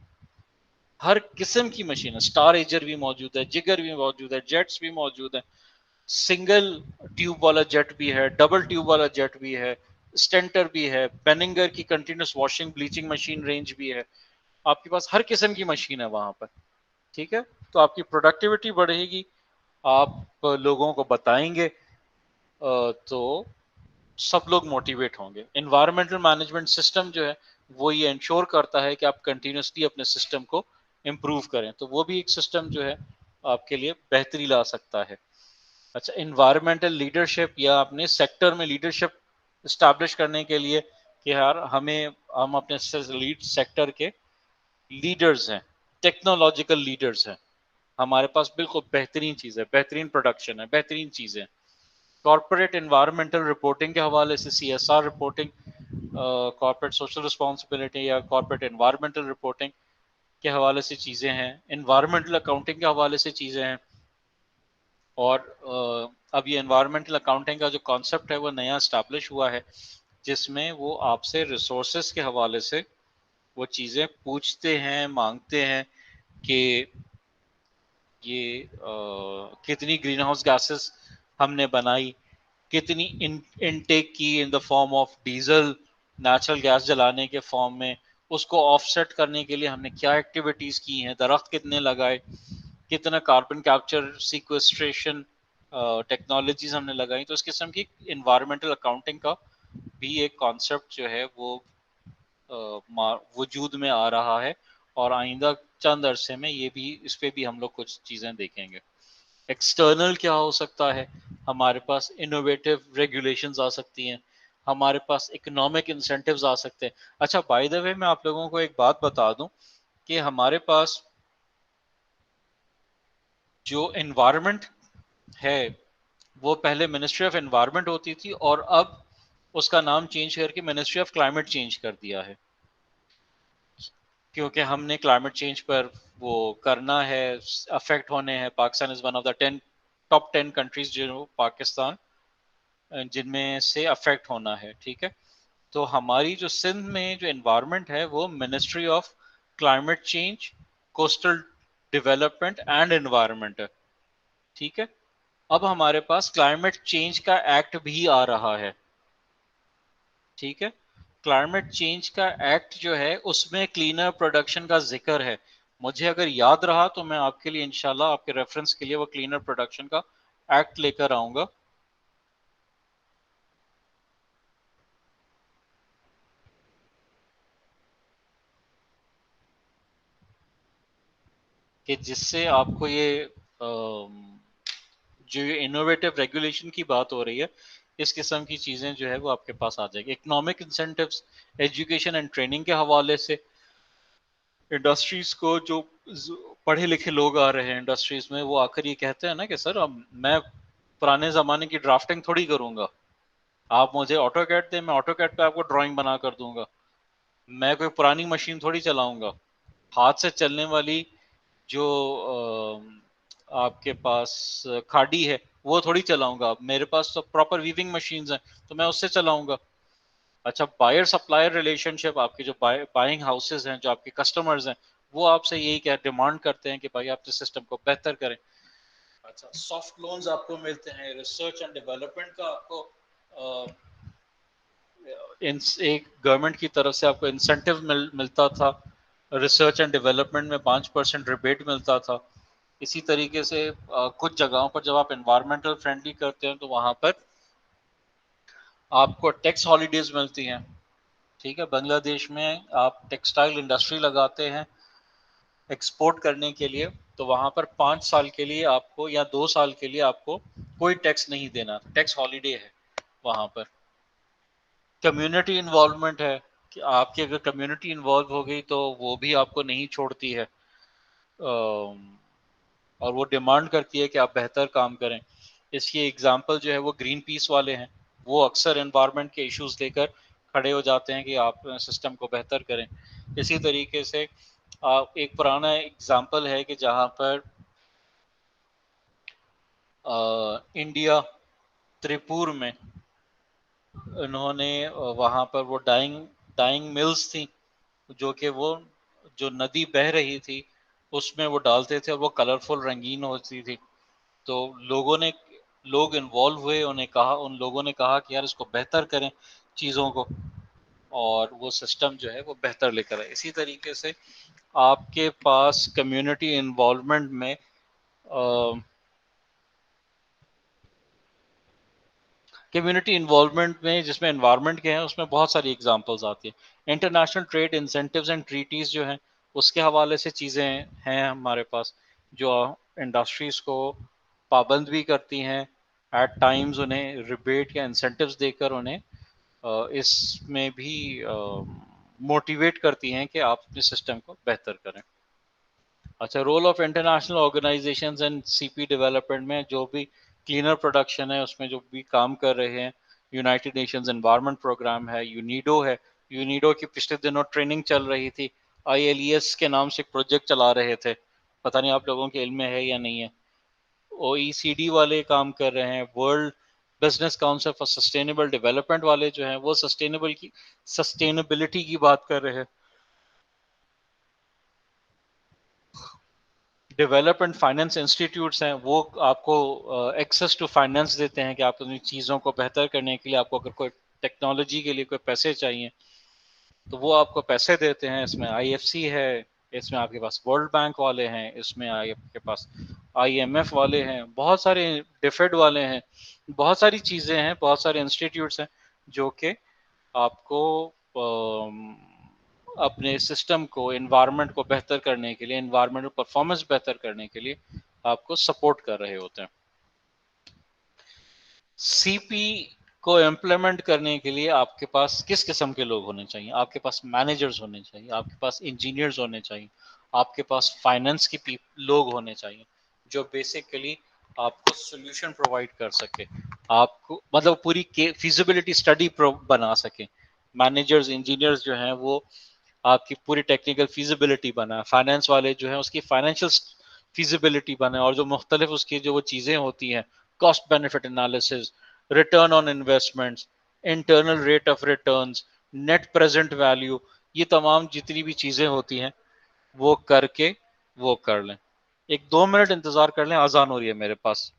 हर किस्म की मशीन है, स्टार एजर भी मौजूद है, जिगर भी मौजूद है, जेट्स भी मौजूद है, सिंगल ट्यूब वाला जेट भी है, डबल ट्यूब वाला जेट भी है, स्टेंटर भी है, बेनिंगर की continuous washing bleaching machine range भी है, आपके पास हर किस्म की मशीन है वहां पर, ठीक है। तो आपकी प्रोडक्टिविटी बढ़ेगी, आप लोगों को बताएंगे तो सब लोग मोटिवेट होंगे। एनवायरमेंटल मैनेजमेंट सिस्टम जो है वो ये इंश्योर करता है कि आप कंटिन्यूसली अपने सिस्टम को इम्प्रूव करें, तो वो भी एक सिस्टम जो है आपके लिए बेहतरी ला सकता है। अच्छा, एनवायरमेंटल लीडरशिप या अपने सेक्टर में लीडरशिप इस्टेब्लिश करने के लिए कि यार हम अपने लीड सेक्टर के लीडर्स हैं, टेक्नोलॉजिकल लीडर्स हैं, हमारे पास बिल्कुल बेहतरीन चीज़ है, बेहतरीन प्रोडक्शन है, बेहतरीन चीज़ें। कॉर्पोरेट एनवायरमेंटल रिपोर्टिंग के हवाले से CSR reporting, corporate social responsibility या कॉर्पोरेट एनवायरमेंटल रिपोर्टिंग के हवाले से चीज़ें हैं, एनवायरमेंटल अकाउंटिंग के हवाले से चीज़ें हैं। और अब ये एनवायरमेंटल अकाउंटिंग का जो कॉन्सेप्ट है वो नया इस्टेब्लिश हुआ है, जिसमें वो आपसे रिसोर्सेज के हवाले से वो चीज़ें पूछते हैं, मांगते हैं कि ये कितनी ग्रीन हाउस गैसेस हमने बनाई, कितनी इनटेक की in the form of diesel, natural gas जलाने के फॉर्म में, उसको ऑफसेट करने के लिए हमने क्या एक्टिविटीज़ की हैं, दरख्त कितने लगाए, कितना कार्बन कैप्चर सिक्वेस्ट्रेशन टेक्नोलॉजीज हमने लगाई। तो इस किस्म की इन्वायरमेंटल अकाउंटिंग का भी एक कॉन्सेप्ट जो है वो वजूद में आ रहा है, और आइंदा चंद अरसे में ये भी, इस पे भी हम लोग कुछ चीज़ें देखेंगे। एक्सटर्नल क्या हो सकता है? हमारे पास इनोवेटिव रेगुलेशंस आ सकती हैं, हमारे पास इकोनॉमिक इंसेंटिव्स आ सकते हैं। अच्छा, बाय द वे मैं आप लोगों को एक बात बता दूं कि हमारे पास जो एनवायरनमेंट है वो पहले मिनिस्ट्री ऑफ एनवायरनमेंट होती थी, और अब उसका नाम चेंज करके मिनिस्ट्री ऑफ क्लाइमेट चेंज कर दिया है, क्योंकि हमने क्लाइमेट चेंज पर वो करना है, अफेक्ट होने हैं। Pakistan is one of the top 10 countries जो पाकिस्तान जिनमें से अफेक्ट होना है, ठीक है। तो हमारी जो सिंध में जो एनवायरनमेंट है वो ministry of climate change, coastal development and environment है, ठीक है। अब हमारे पास क्लाइमेट चेंज का एक्ट भी आ रहा है, ठीक है। क्लाइमेट चेंज का एक्ट जो है उसमें क्लीनर प्रोडक्शन का जिक्र है। मुझे अगर याद रहा तो मैं आपके लिए इंशाल्लाह आपके रेफरेंस के लिए वो क्लीनर प्रोडक्शन का एक्ट लेकर आऊंगा। कि जिससे आपको ये जो इनोवेटिव रेगुलेशन की बात हो रही है, इस किस्म की चीज़ें जो है वो आपके पास आ जाएगी। Economic incentives, education and training के हवाले से इंडस्ट्रीज को, जो पढ़े लिखे लोग आ रहे हैं इंडस्ट्रीज में, वो आकर ये कहते हैं ना कि सर अब मैं पुराने ज़माने की ड्राफ्टिंग थोड़ी करूँगा, आप मुझे ऑटो कैड दें, मैं ऑटो कैड पे आपको ड्राइंग बना कर दूंगा, मैं कोई पुरानी मशीन थोड़ी चलाऊंगा, हाथ से चलने वाली जो आपके पास खाड़ी है वो थोड़ी चलाऊंगा, मेरे पास तो प्रॉपर वीविंग मशीन्स हैं तो मैं उससे चलाऊंगा। अच्छा, बायर सप्लायर रिलेशनशिप, आपके जो बाइंग हाउसेज हैं, जो आपके कस्टमर्स हैं, वो आपसे यही क्या डिमांड करते हैं कि भाई आप इस सिस्टम को बेहतर करें। अच्छा, सॉफ्ट लोन्स आपको मिलते हैं, रिसर्च एंड डेवलपमेंट का आपको एक गवर्नमेंट की तरफ से आपको इंसेंटिव मिलता था, रिसर्च एंड डेवलपमेंट में 5% रिबेट मिलता था। इसी तरीके से कुछ जगहों पर जब आप एनवायरमेंटल फ्रेंडली करते हैं तो वहां पर आपको टैक्स हॉलीडेज मिलती हैं। ठीक है, बांग्लादेश में आप टेक्सटाइल इंडस्ट्री लगाते हैं एक्सपोर्ट करने के लिए, तो वहां पर 5 साल के लिए आपको या 2 साल के लिए आपको कोई टैक्स नहीं देना, टैक्स हॉलीडे है वहां पर। कम्युनिटी इन्वॉल्वमेंट है कि आपकी अगर कम्युनिटी इन्वॉल्व हो गई तो वो भी आपको नहीं छोड़ती है, और वो डिमांड करती है कि आप बेहतर काम करें। इसकी एग्जांपल जो है वो ग्रीन पीस वाले हैं, वो अक्सर एनवायरनमेंट के इश्यूज लेकर खड़े हो जाते हैं कि आप सिस्टम को बेहतर करें। इसी तरीके से एक पुराना एग्जांपल है कि जहाँ पर इंडिया त्रिपुर में उन्होंने वहाँ पर वो डाइंग डाइंग मिल्स थी, जो कि वो जो नदी बह रही थी उसमें वो डालते थे और वो कलरफुल रंगीन होती थी। तो लोग इन्वॉल्व हुए, उन लोगों ने कहा कि यार इसको बेहतर करें चीज़ों को, और वो सिस्टम जो है वो बेहतर लेकर आए। इसी तरीके से आपके पास कम्युनिटी इन्वॉल्वमेंट में जिसमें एनवायरनमेंट के हैं उसमें बहुत सारी एग्जांपल्स आती हैं। International trade incentives and treaties जो हैं उसके हवाले से चीज़ें हैं हमारे पास, जो इंडस्ट्रीज को पाबंद भी करती हैं, एट टाइम्स उन्हें रिबेट या इंसेंटिव्स देकर उन्हें इसमें भी मोटिवेट करती हैं कि आप अपने सिस्टम को बेहतर करें। अच्छा, role of international organisations and CP development में जो भी क्लीनर प्रोडक्शन है उसमें जो भी काम कर रहे हैं, यूनाइटेड नेशंस एनवायरनमेंट प्रोग्राम है, यूनिडो है। यूनिडो की पिछले दिनों ट्रेनिंग चल रही थी, आईएलईएस के नाम से एक प्रोजेक्ट चला रहे थे, पता नहीं आप लोगों के इल्म में है या नहीं है। ओईसीडी वाले काम कर रहे हैं, world business council for sustainable development वाले जो हैं वो सस्टेनेबिलिटी की बात कर रहे हैं। डेवलपमेंट फाइनेंस इंस्टीट्यूट्स हैं, वो आपको एक्सेस टू फाइनेंस देते हैं कि आप अपनी चीज़ों को बेहतर करने के लिए, आपको अगर कोई टेक्नोलॉजी के लिए कोई पैसे चाहिए तो वो आपको पैसे देते हैं। इसमें आईएफसी है, इसमें आपके पास वर्ल्ड बैंक वाले हैं, इसमें आपके पास आईएमएफ वाले हैं, बहुत सारे डिफेड वाले हैं, बहुत सारी चीज़ें हैं, बहुत सारे इंस्टीट्यूट्स हैं जो कि आपको अपने सिस्टम को, एनवायरनमेंट को बेहतर करने के लिए, एनवायरनमेंटल परफॉर्मेंस बेहतर करने के लिए आपको सपोर्ट कर रहे होते हैं। सीपी को इम्प्लीमेंट करने के लिए आपके पास किस किस्म के लोग होने चाहिए? आपके पास मैनेजर्स होने चाहिए, आपके पास इंजीनियर्स होने चाहिए, आपके पास फाइनेंस के लोग होने चाहिए जो बेसिकली आपको सोल्यूशन प्रोवाइड कर सके, आपको मतलब पूरी फिजिबिलिटी स्टडी बना सके। मैनेजर्स, इंजीनियर्स जो हैं वो आपकी पूरी टेक्निकल फिजिबिलिटी बनाए, फाइनेंस वाले जो है उसकी फाइनेंशियल फिजिबिलिटी बनाए, और जो मुख्तलिफ उसकी जो वो चीज़ें होती हैं, cost benefit analysis, return on investments, internal rate of returns, net present value, ये तमाम जितनी भी चीज़ें होती हैं वो करके वो कर लें। एक 2 मिनट इंतजार कर लें, अजान हो रही है मेरे पास।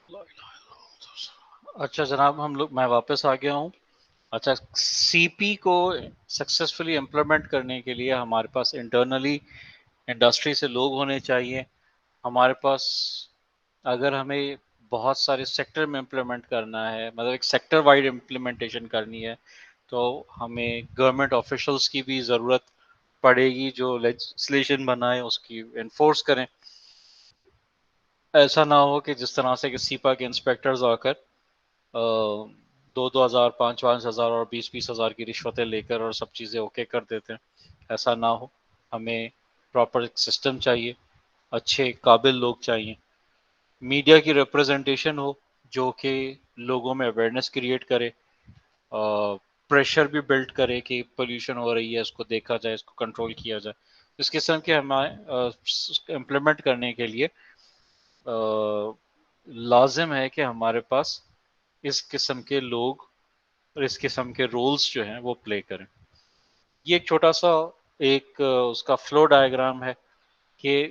अच्छा जनाब, मैं वापस आ गया हूँ। अच्छा, सीपी को सक्सेसफुली इम्प्लीमेंट करने के लिए हमारे पास इंटरनली इंडस्ट्री से लोग होने चाहिए। हमारे पास, अगर हमें बहुत सारे सेक्टर में इम्प्लीमेंट करना है, मतलब एक सेक्टर वाइड इम्प्लीमेंटेशन करनी है, तो हमें गवर्नमेंट ऑफिशियल्स की भी ज़रूरत पड़ेगी जो लेजिस्लेशन बनाए उसकी इन्फोर्स करें। ऐसा ना हो कि जिस तरह से कि सीपा के इंस्पेक्टर्स आकर 2-2 हज़ार, 5-5 हज़ार और 20-20 हज़ार की रिश्वतें लेकर और सब चीज़ें ओके कर देते हैं। ऐसा ना हो। हमें प्रॉपर सिस्टम चाहिए, अच्छे काबिल लोग चाहिए, मीडिया की रिप्रेजेंटेशन हो जो कि लोगों में अवेयरनेस क्रिएट करे, प्रेशर भी बिल्ड करे कि पोल्यूशन हो रही है, इसको देखा जाए, इसको कंट्रोल किया जाए। इस किस्म के हमारे इम्प्लीमेंट करने के लिए लाजिम है कि हमारे पास इस किस्म के लोग और इस किस्म के रोल्स जो हैं वो प्ले करें। ये एक छोटा सा एक उसका फ्लो डायग्राम है कि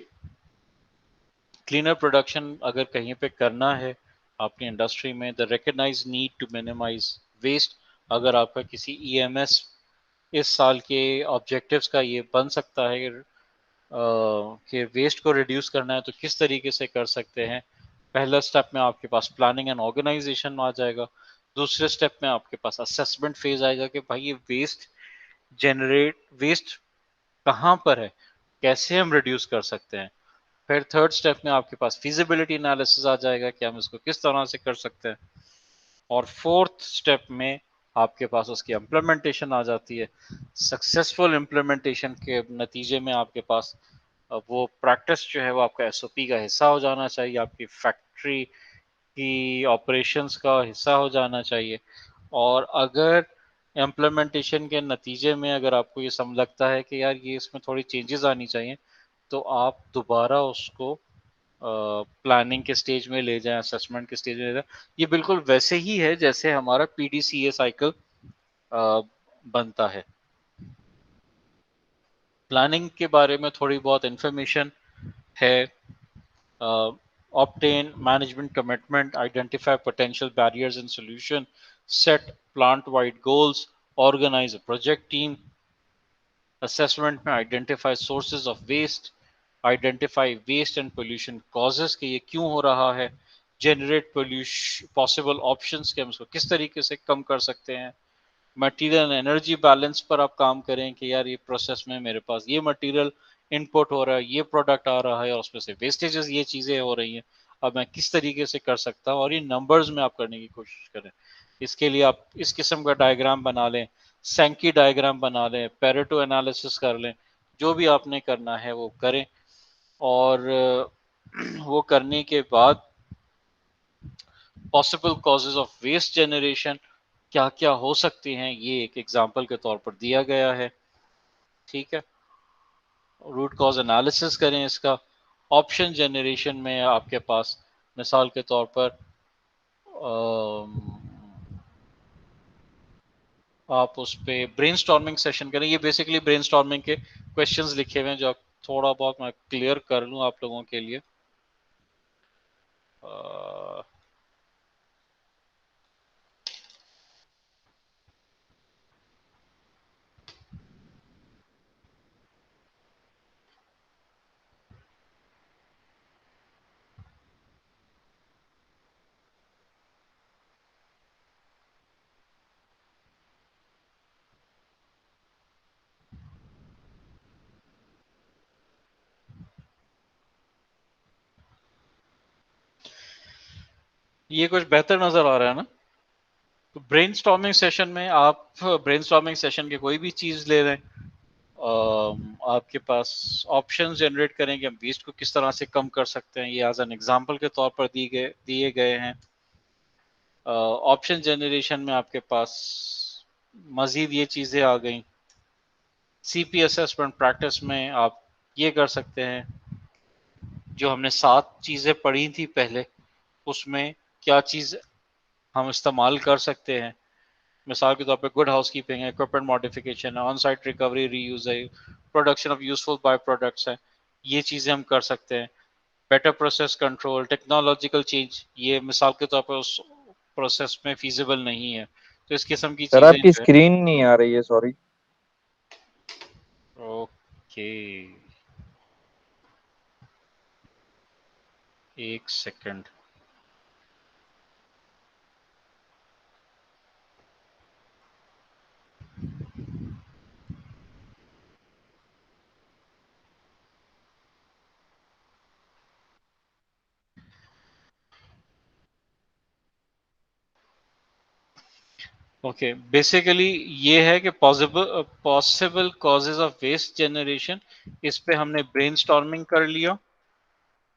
क्लीनर प्रोडक्शन अगर कहीं पे करना है अपनी इंडस्ट्री में, the recognise need to minimise waste. अगर आपका किसी ईएमएस इस साल के ऑब्जेक्टिव्स का ये बन सकता है कि वेस्ट को रिड्यूस करना है, तो किस तरीके से कर सकते हैं। पहला स्टेप में आपके पास प्लानिंग एंड ऑर्गेनाइजेशन आ जाएगा। दूसरे स्टेप में आपके पास असेसमेंट फेज आएगा कि भाई ये वेस्ट कहाँ पर है, कैसे हम रिड्यूस कर सकते हैं। फिर थर्ड स्टेप में आपके पास फिजिबिलिटी एनालिसिस आ जाएगा कि हम इसको किस तरह से कर सकते हैं। और फोर्थ स्टेप में आपके पास उसकी इम्प्लीमेंटेशन आ जाती है। सक्सेसफुल इम्प्लीमेंटेशन के नतीजे में आपके पास वो प्रैक्टिस जो है वो आपका एसओपी का हिस्सा हो जाना चाहिए, आपकी फैक्ट्री की ऑपरेशंस का हिस्सा हो जाना चाहिए। और अगर इम्प्लीमेंटेशन के नतीजे में अगर आपको ये समझ लगता है कि यार ये इसमें थोड़ी चेंजेस आनी चाहिए, तो आप दोबारा उसको प्लानिंग के स्टेज में ले जाएं, असेसमेंट के स्टेज में ले जाएं। ये बिल्कुल वैसे ही है जैसे हमारा पीडीसीए साइकिल बनता है। प्लानिंग के बारे में थोड़ी बहुत इंफॉर्मेशन है। obtain management commitment, identify potential barriers and solution, set plant-wide goals, organize a project team, assessment में identify sources of waste, identify waste and pollution causes कि ये क्यों हो रहा है, generate pollution possible options कि हम इसको किस तरीके से कम कर सकते हैं। मटेरियल एनर्जी बैलेंस पर आप काम करें कि यार ये प्रोसेस में मेरे पास ये मटेरियल इनपुट हो रहा है, ये प्रोडक्ट आ रहा है और उसमें से वेस्टेजेस ये चीज़ें हो रही हैं, अब मैं किस तरीके से कर सकता हूँ, और ये नंबर्स में आप करने की कोशिश करें। इसके लिए आप इस किस्म का डायग्राम बना लें, सैंकी डायग्राम बना लें, पेरेटो एनालिसिस कर लें, जो भी आपने करना है वो करें। और वो करने के बाद possible causes of waste generation क्या क्या हो सकते हैं ये एक एग्जाम्पल के तौर पर दिया गया है। ठीक है, रूट कॉज एनालिसिस करें इसका। ऑप्शन जनरेशन में आपके पास मिसाल के तौर पर आप उस पे ब्रेनस्टॉर्मिंग सेशन करें। ये बेसिकली ब्रेनस्टॉर्मिंग के क्वेश्चंस लिखे हुए हैं जो थोड़ा बहुत मैं क्लियर कर लूँ आप लोगों के लिए। ये कुछ बेहतर नजर आ रहा है ना। तो ब्रेनस्टॉर्मिंग सेशन में आप ब्रेनस्टॉर्मिंग सेशन की कोई भी चीज ले लें, आपके पास ऑप्शन जनरेट करें कि हम वेस्ट को किस तरह से कम कर सकते हैं। ये एज एन एग्जांपल के तौर पर दिए गए हैं। ऑप्शन जनरेशन में आपके पास मजीद ये चीज़ें आ गई। सीपी असेसमेंट प्रैक्टिस में आप ये कर सकते हैं, जो हमने 7 चीज़ें पढ़ी थी पहले, उसमें क्या चीज़ हम इस्तेमाल कर सकते हैं। मिसाल के तौर पे गुड हाउसकीपिंग है, इक्विपमेंट मॉडिफिकेशन है, ऑन साइट रिकवरी रीयूज है, production of useful by products है। ये चीज़ें हम कर सकते हैं। Better process control, technological change, ये मिसाल के तौर पर उस प्रोसेस में फीजिबल नहीं है। तो इस किस्म की सर चीजें आपकी जो है। स्क्रीन नहीं आ रही है, सॉरी। ओके, एक सेकंड। ओके, बेसिकली ये है कि possible causes of waste generation, इस पे हमने ब्रेनस्टॉर्मिंग कर लिया।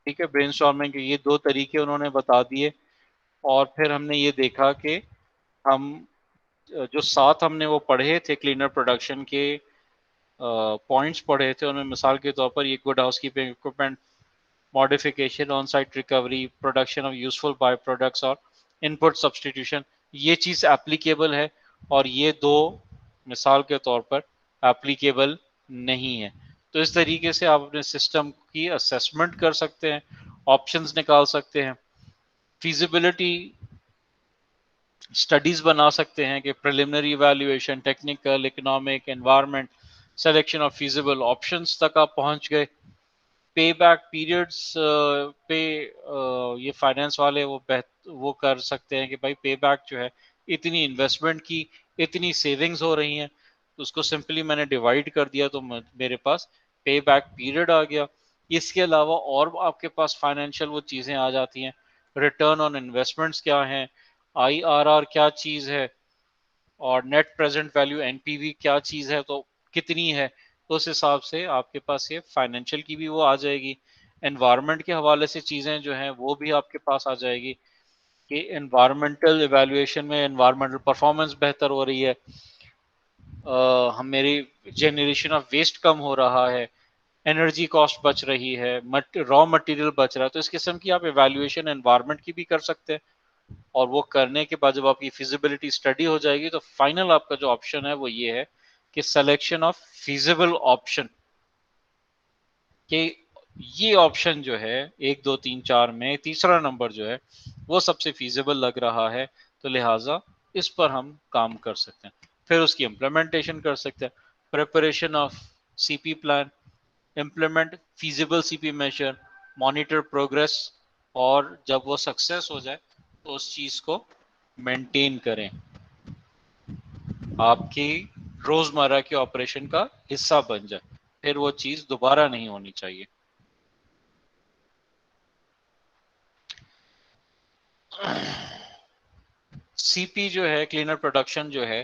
ठीक है, ब्रेनस्टॉर्मिंग के ये दो तरीके उन्होंने बता दिए, और फिर हमने ये देखा कि हम जो साथ हमने वो पढ़े थे क्लीनर प्रोडक्शन के पॉइंट्स पढ़े थे, उनमें मिसाल के तौर पर ये good housekeeping equipment, modification, on site recovery, production of useful by products और इनपुट सब्सटीट्यूशन, ये चीज़ एप्लीकेबल है, और ये दो मिसाल के तौर पर एप्लीकेबल नहीं है। तो इस तरीके से आप अपने सिस्टम की असेसमेंट कर सकते हैं, ऑप्शंस निकाल सकते हैं, फीजिबिलिटी स्टडीज बना सकते हैं कि preliminary evaluation, technical, economic, environment, selection of feasible options तक आप पहुंच गए। पे बैक पीरियड्स पे ये फाइनेंस वाले वो कर सकते हैं कि भाई पे बैक जो है, इतनी इन्वेस्टमेंट की इतनी सेविंग्स हो रही हैं, तो उसको सिंपली मैंने डिवाइड कर दिया तो मेरे पास पे बैक पीरियड आ गया। इसके अलावा और आपके पास फाइनेंशियल वो चीज़ें आ जाती हैं, रिटर्न ऑन इन्वेस्टमेंट्स क्या हैं, आईआरआर क्या चीज़ है, और नेट प्रेजेंट वैल्यू एनपीवी क्या चीज़ है, तो कितनी है। तो उस हिसाब से आपके पास ये फाइनेंशियल की भी वो आ जाएगी। एनवायरनमेंट के हवाले से चीज़ें जो हैं वो भी आपके पास आ जाएगी कि एनवायरमेंटल इवैल्यूएशन में एनवायरमेंटल परफॉर्मेंस बेहतर हो रही है, हम मेरी जनरेशन ऑफ वेस्ट कम हो रहा है, एनर्जी कॉस्ट बच रही है, रॉ मटेरियल बच रहा है। तो इस किस्म की आप इवैल्यूएशन एनवायरनमेंट की भी कर सकते हैं, और वो करने के बाद जब आपकी फिजिबिलिटी स्टडी हो जाएगी तो फाइनल आपका जो ऑप्शन है वो ये है कि सिलेक्शन ऑफ फिजिबल ऑप्शन, कि ये ऑप्शन जो है 1 2 3 4 में तीसरा नंबर जो है वो सबसे फिजिबल लग रहा है, तो लिहाजा इस पर हम काम कर सकते हैं। फिर उसकी इम्प्लीमेंटेशन कर सकते हैं, preparation of CP plan, implement feasible CP measure, monitor progress, और जब वो सक्सेस हो जाए तो उस चीज को मेंटेन करें, आपकी रोजमर्रा के ऑपरेशन का हिस्सा बन जाए, फिर वो चीज दोबारा नहीं होनी चाहिए। सीपी जो है, क्लीनर प्रोडक्शन जो है,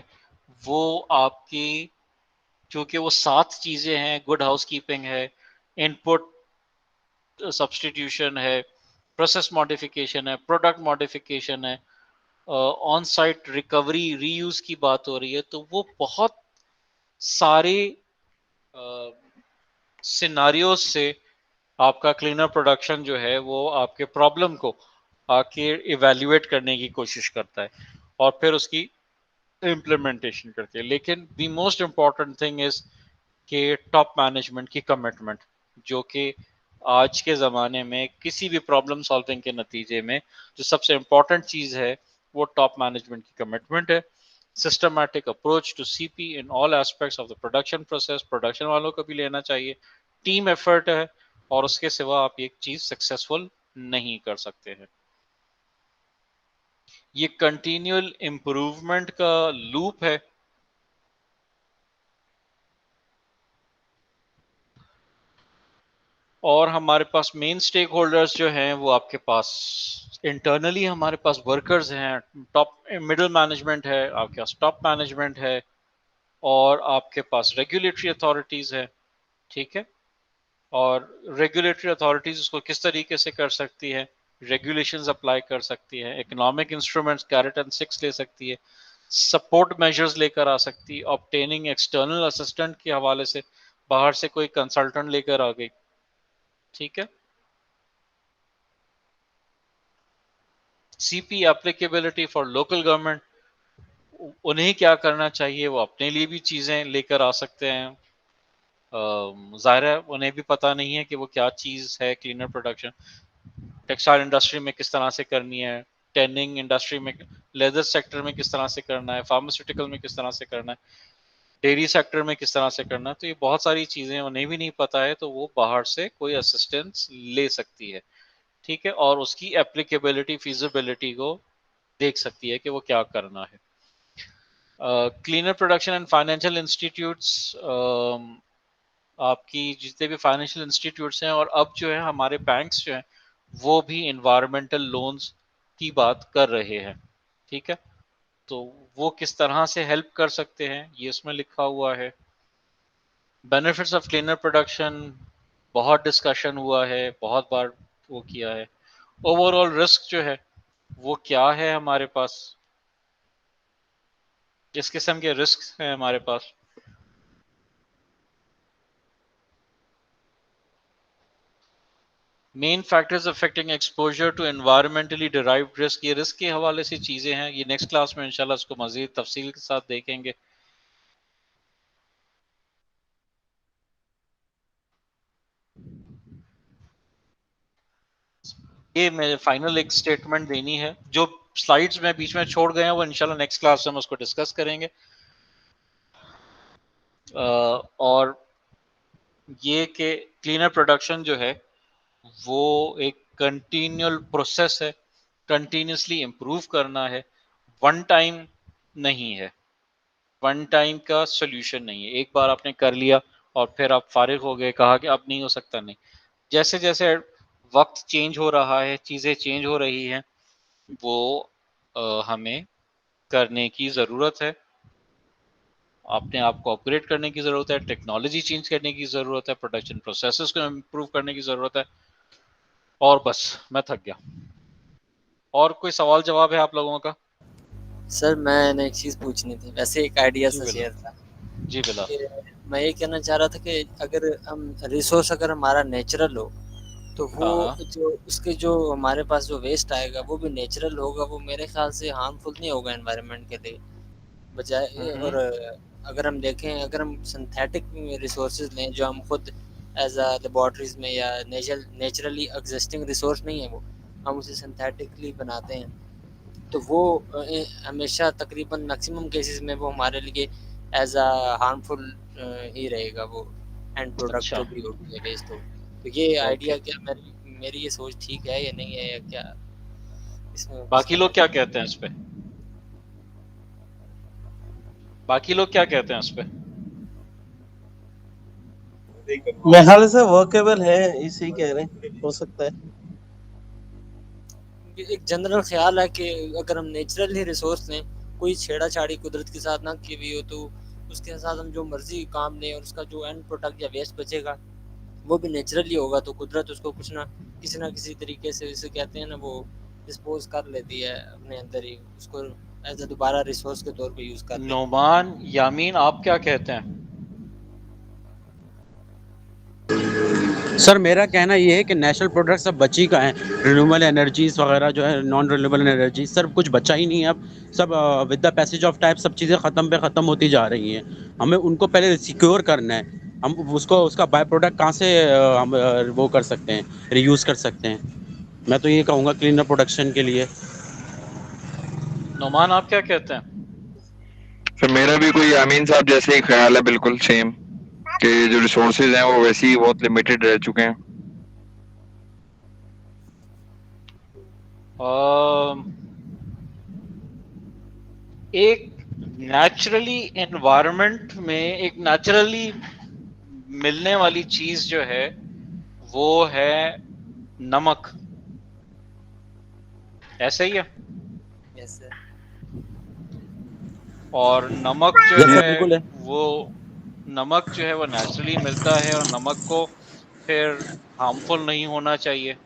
वो आपकी, क्योंकि वो 7 चीजें हैं, गुड हाउसकीपिंग है, इनपुट सब्सटीट्यूशन है, प्रोसेस मॉडिफिकेशन है, प्रोडक्ट मॉडिफिकेशन है, ऑन साइट रिकवरी रीयूज की बात हो रही है, तो वो बहुत सारे सिनारियोज से आपका क्लीनर प्रोडक्शन जो है वो आपके प्रॉब्लम को आके इवैल्यूएट करने की कोशिश करता है, और फिर उसकी इम्प्लीमेंटेशन करती है। लेकिन the most important thing is के टॉप मैनेजमेंट की कमिटमेंट, जो कि आज के ज़माने में किसी भी प्रॉब्लम सॉल्विंग के नतीजे में जो सबसे इम्पॉर्टेंट चीज़ है वो टॉप मैनेजमेंट की कमिटमेंट है। Systematic approach to CP in all aspects of the production process, production वालों को भी लेना चाहिए, टीम एफर्ट है, और उसके सिवा आप ये चीज़ सक्सेसफुल नहीं कर सकते हैं। ये कंटिन्यूअल इम्प्रूवमेंट का लूप है, और हमारे पास मेन स्टेक होल्डर्स जो हैं वो आपके पास इंटरनली हमारे पास वर्कर्स हैं, टॉप मिडिल मैनेजमेंट है, आपके पास टॉप मैनेजमेंट है, और आपके पास रेगुलेटरी अथॉरिटीज़ है। ठीक है, और रेगुलेटरी अथॉरिटीज़ उसको किस तरीके से कर सकती है, रेगुलेशंस अप्लाई कर सकती है, economic instruments carrot and six ले सकती है, सपोर्ट मेजर्स लेकर आ सकती है, ऑब्टेनिंग एक्सटर्नल असिस्टेंट के हवाले से बाहर से कोई कंसल्टेंट लेकर आ गई। ठीक है, CP applicability for local government, उन्हें क्या करना चाहिए, वो अपने लिए भी चीज़ें लेकर आ सकते हैं। ज़ाहिर है उन्हें भी पता नहीं है कि वो क्या चीज़ है क्लीनर प्रोडक्शन। टेक्सटाइल इंडस्ट्री में किस तरह से करनी है, टैनिंग इंडस्ट्री में, लेदर सेक्टर में किस तरह से करना है, फार्मास्यूटिकल में किस तरह से करना है, डेयरी सेक्टर में किस तरह से करना है। तो ये बहुत सारी चीज़ें उन्हें भी नहीं पता है, तो वो बाहर से कोई असिस्टेंस ले सकती है, ठीक है, और उसकी एप्लीकेबिलिटी, फिजिबिलिटी को देख सकती है कि वो क्या करना है। Cleaner production and financial institutes, आपकी जितने भी फाइनेंशियल इंस्टीट्यूट्स हैं, और अब जो है हमारे बैंक्स जो हैं वो भी इन्वायरमेंटल लोन्स की बात कर रहे हैं, ठीक है। तो वो किस तरह से हेल्प कर सकते हैं ये इसमें लिखा हुआ है। बेनिफिट्स ऑफ क्लीनर प्रोडक्शन बहुत डिस्कशन हुआ है, बहुत बार वो किया है। ओवरऑल रिस्क जो है वो क्या है हमारे पास, किस किस्म के रिस्क हैं हमारे पास। Main factors affecting exposure to environmentally derived risk, ये रिस्क के हवाले से चीज़ें हैं, ये नेक्स्ट क्लास में इंशाल्लाह इसको मज़ीद तफसील के साथ देखेंगे। ये मैं फाइनल एक स्टेटमेंट देनी है, जो स्लाइड्स में बीच में छोड़ गए हैं वो इंशाल्लाह नेक्स्ट क्लास में हम उसको डिस्कस करेंगे। और ये कि क्लीनर प्रोडक्शन जो है वो एक कंटिन्यूअल प्रोसेस है, कंटिन्यूसली इम्प्रूव करना है, वन टाइम नहीं है, वन टाइम का सोल्यूशन नहीं है। एक बार आपने कर लिया और फिर आप फारिग हो गए, कहा कि अब नहीं हो सकता, नहीं। जैसे जैसे वक्त चेंज हो रहा है, चीज़ें चेंज हो रही हैं, वो हमें करने की ज़रूरत है, अपने आप को अपग्रेड करने की ज़रूरत है, टेक्नोलॉजी चेंज करने की ज़रूरत है, प्रोडक्शन प्रोसेसेस को इम्प्रूव करने की ज़रूरत है। और बस मैं थक गया। और कोई सवाल जवाब है आप लोगों का? सर मैंने एक चीज़ पूछनी थी, वैसे एक आइडिया जी सा बिल्कुल। शेयर था जी बिल्कुल। कि मैं ये कहना चाह रहा था कि अगर हम रिसोर्स अगर हमारा नेचुरल हो तो वो हाँ जो उसके जो हमारे पास जो वेस्ट आएगा वो भी नेचुरल होगा, वो मेरे ख्याल से हार्मफुल नहीं होगा एनवायरनमेंट के लिए बजाय। और अगर हम देखें, अगर हम सिंथेटिक रिसोर्सेज लें जो हम खुद एज अ लेबॉर्ट्रीज में या नेचुरली एग्जिस्टिंग रिसोर्स नहीं है, वो हम उसे सिंथेटिकली बनाते हैं, तो वो हमेशा तकरीबन मैक्सिमम केसेस में वो हमारे लिए एज अ हार्मफुल ही रहेगा, वो एंड प्रोडक्ट अच्छा, जो भी होगी या वेस्ट हो। तो ये ओके। आइडिया क्या मेरी ये सोच ठीक है या नहीं है, या क्या इसमें कुछ बाकी लोग कहना क्या कहते हैं इस पे? बाकी लोग क्या कहते हैं इस पे? मेरे ख्याल से वर्केबल है, इसे ही कह रहे हैं, हो सकता है। एक जनरल ख्याल है कि अगर हम नेचुरल ही रिसोर्स लें, कोई छेड़ा-छाड़ी कुदरत के साथ ना की हुई हो, तो उसके साथ हम जो मर्जी काम लें और उसका जो एंड प्रोडक्ट या वेस्ट बचेगा वो भी नेचुरली होगा, तो कुदरत उसको कुछ ना किसी तरीके से, इसे कहते हैं ना, वो डिस्पोज कर लेती है अपने अंदर ही, उसको एज अ दोबारा रिसोर्स के तौर पे यूज कर लेती है। नोमान, यामीन, आप क्या कहते हैं? सर मेरा कहना ये है कि नेशनल प्रोडक्ट सब बची का हैं, रिन्यूएबल एनर्जीज वगैरह जो है, नॉन रिन्यूएबल एनर्जी, सर कुछ बचा ही नहीं है अब। सब with the passage of time सब चीज़ें ख़त्म पे ख़त्म होती जा रही हैं। हमें उनको पहले सिक्योर करना है। हम उसको उसका बाय प्रोडक्ट कहाँ से हम वो कर सकते हैं, रीयूज़ कर सकते हैं। मैं तो ये कहूँगा क्लीनर प्रोडक्शन के लिए। नोमान, आप क्या कहते हैं? सर मेरा भी कोई आमीन साहब जैसे ही ख्याल है, बिल्कुल सेम, कि जो रिसोर्सेज हैं वो वैसे ही बहुत लिमिटेड रह चुके हैं। एक नेचुरली एनवायरनमेंट में एक नेचुरली मिलने वाली चीज जो है वो है नमक, ऐसे ही है। Yes sir. और नमक जो जैसा है बिल्कुल है। वो नमक जो है वो नेचुरली मिलता है, और नमक को फिर हार्मफुल नहीं होना चाहिए।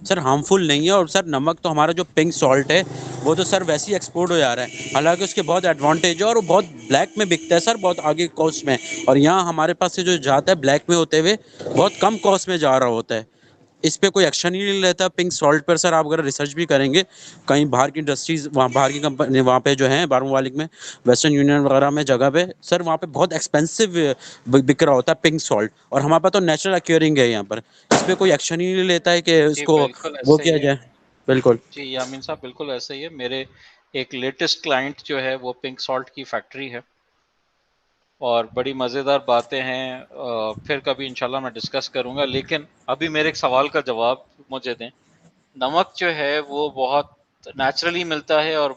सर हार्मफुल नहीं है, और सर नमक तो हमारा जो पिंक सॉल्ट है वो तो सर वैसे ही एक्सपोर्ट हो जा रहा है, हालांकि उसके बहुत एडवांटेज है और वो बहुत ब्लैक में बिकता है सर, बहुत आगे कॉस्ट में। और यहाँ हमारे पास से जो जाता है ब्लैक में होते हुए बहुत कम कॉस्ट में जा रहा होता है। इस पे कोई एक्शन ही नहीं लेता पिंक सॉल्ट पर। सर आप अगर रिसर्च भी करेंगे कहीं बाहर की इंडस्ट्रीज, वहाँ बाहर की कंपनी वहाँ पे जो है बारह ममालिक में, वेस्टर्न यूनियन वगैरह में जगह पे सर वहाँ पे बहुत एक्सपेंसिव बिक रहा होता है पिंक सॉल्ट, और हमारे पास तो नेचुरल अक्योरिंग है यहाँ पर। इस पे कोई एक्शन ही नहीं लेता है कि जी इसको बिल्कुल वो ऐसे ही किया है। जाए। बिल्कुल। जी यामीन साहब बिल्कुल ऐसे ही है। मेरे एक लेटेस्ट क्लाइंट जो है वो पिंक सॉल्ट की फैक्ट्री है, और बड़ी मज़ेदार बातें हैं। फिर कभी इंशाल्लाह मैं डिस्कस करूंगा, लेकिन अभी मेरे एक सवाल का जवाब मुझे दें। नमक जो है वो बहुत नेचुरली मिलता है और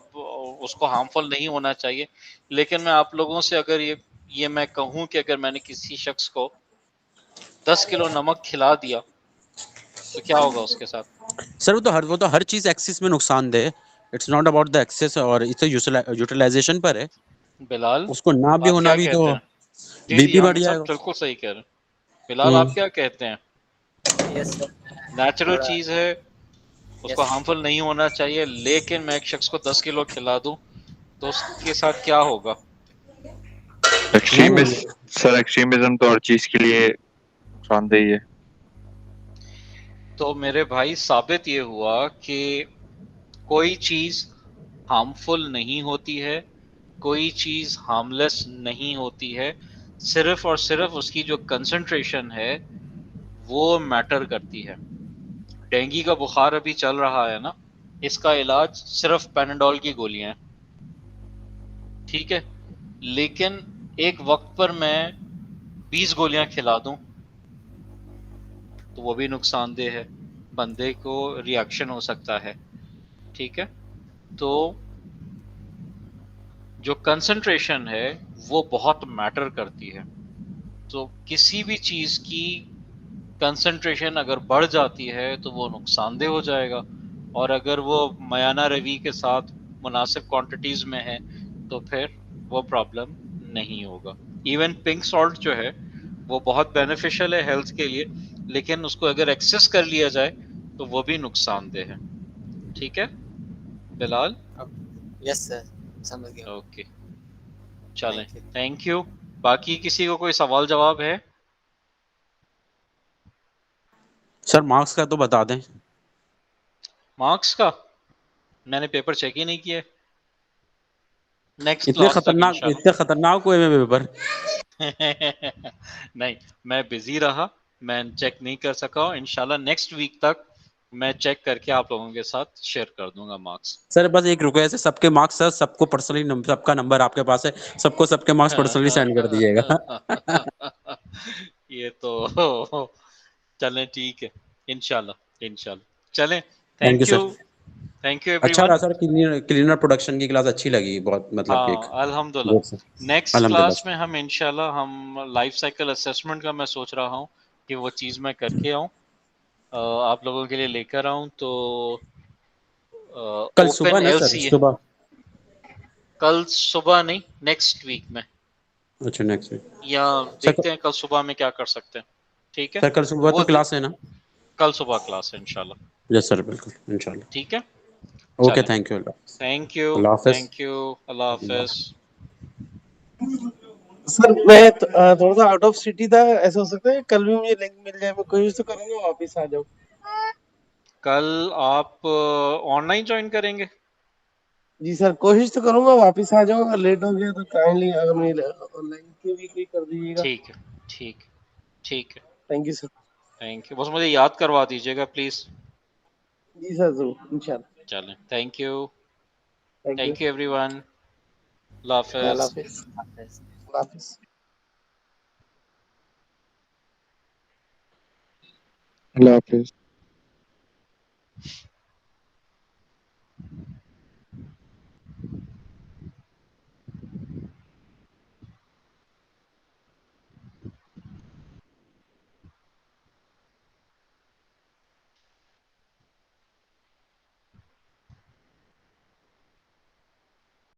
उसको हार्मफुल नहीं होना चाहिए, लेकिन मैं आप लोगों से अगर ये मैं कहूं कि अगर मैंने किसी शख्स को 10 किलो नमक खिला दिया तो क्या होगा उसके साथ? सर वो तो हर चीज़ एक्सेस में नुकसानदेह है। It's not about the excess, और इसे यूटिलाइजेशन पर है। बिलाल उसको ना भी आप होना क्या भी तो कहते हैं? जी जी बीपी बढ़ यामीन साहब जाएगा। बिल्कुल सही कह रहे हैं। बिलाल हम्म। आप क्या कहते हैं? Yes sir. नेचुरल थोड़ा। चीज है, उसको यस। हार्मफुल नहीं होना चाहिए, लेकिन मैं एक शख्स को 10 किलो खिला दूं तो उसके साथ क्या होगा? नहीं एक्सट्रीमिस्ट नहीं। सर, एक्सट्रीमिज्म तो हर चीज के लिए नुकसानदेही है। तो मेरे भाई साबित ये हुआ कि कोई चीज हार्मफुल नहीं होती है, कोई चीज हार्मलेस नहीं होती है। सिर्फ और सिर्फ उसकी जो कंसंट्रेशन है वो मैटर करती है। डेंगू का बुखार अभी चल रहा है ना, इसका इलाज सिर्फ पैनाडोल की गोलियां हैं, ठीक है। लेकिन एक वक्त पर मैं 20 गोलियां खिला दूं तो वो भी नुकसानदेह है, बंदे को रिएक्शन हो सकता है, ठीक है। तो जो कंसंट्रेशन है वो बहुत मैटर करती है। तो किसी भी चीज की कंसंट्रेशन अगर बढ़ जाती है तो वो नुकसानदेह हो जाएगा, और अगर वो मयाना रवि के साथ मुनासिब क्वांटिटीज में है तो फिर वो प्रॉब्लम नहीं होगा। इवन पिंक सॉल्ट जो है वो बहुत बेनिफिशियल है हेल्थ के लिए, लेकिन उसको अगर एक्सेस कर लिया जाए तो वो भी नुकसानदेह है, ठीक है बिलाल? यस सर, समझ गया। ओके, चलें, थैंक यू। Thank you. बाकी किसी को कोई सवाल जवाब है? सर मार्क्स का तो बता दें। मार्क्स का मैंने पेपर चेक ही नहीं किया, नेक्स्ट क्लास तक इतने इंशाल्लाह। खतरनाक हुए में पेपर। नहीं, मैं बिजी रहा, मैं चेक नहीं कर सका। इंशाल्लाह नेक्स्ट वीक तक मैं चेक करके आप लोगों के साथ शेयर कर दूंगा मार्क्स। सर बस एक रिक्वेस्ट है, सबके मार्क्स सर सबको पर्सनली, सबका नंबर आपके पास है, सबको सबके मार्क्स पर्सनली सेंड कर दीजिएगा। ये तो चलें, ठीक है, इंशाल्लाह इंशाल्लाह। चलें, thank you thank you, sir. Thank you अच्छा एवरीवन। रहा सर, क्लीनर प्रोडक्शन की क्लास अच्छी लगी बहुत, मतलब कि एक हाँ गुड अल्हम्दुलिल्लाह। सर। नेक्स्ट क्लास अल्हम्दुलिल्लाह। में हम इंशाल्लाह हम लाइफ साइकिल असेसमेंट का मैं सोच रहा हूँ कि वो चीज़ मैं करके आऊँ, आप लोगों के लिए लेकर आऊँ। तो कल सुबह ओपन ना सर, एलसी सुबह। कल सुबह नहीं, नेक्स्ट वीक में, अच्छा नेक्स्ट वीक। या सर देखते हैं कल सुबह में क्या कर सकते हैं, ठीक है। सर कल सुबह वो तो क्लास है ना? कल सुबह क्लास है इंशाल्लाह, यस सर, बिल्कुल इंशाल्लाह। ठीक है। ओके, चलें, thank you. Thank you, Allah Hafiz. Thank you, Allah Hafiz. Sir मैं थोड़ा सा आउट ऑफ सिटी था, ऐसा हो सकता है कल भी मुझे लिंक मिल जाए, मैं कोशिश तो करूंगा वापस आ जाऊं। कल आप ऑनलाइन ज्वाइन करेंगे? जी सर, कोशिश तो करूंगा वापस आ जाऊं, अगर लेट हो गया तो काइंडली अगर मेरे ऑनलाइन के भी कोई कर दीजिएगा। ठीक है, ठीक है, ठीक है, thank you sir. Thank you. बस मुझे याद करवा दीजिएगा प्लीज़। जी सर, जरूर इंशाल्लाह। चलें, thank you, thank you. Thank you everyone, Allah Allah Hafiz. Hafiz. Hafiz. Allah Hafiz. Allah Hafiz.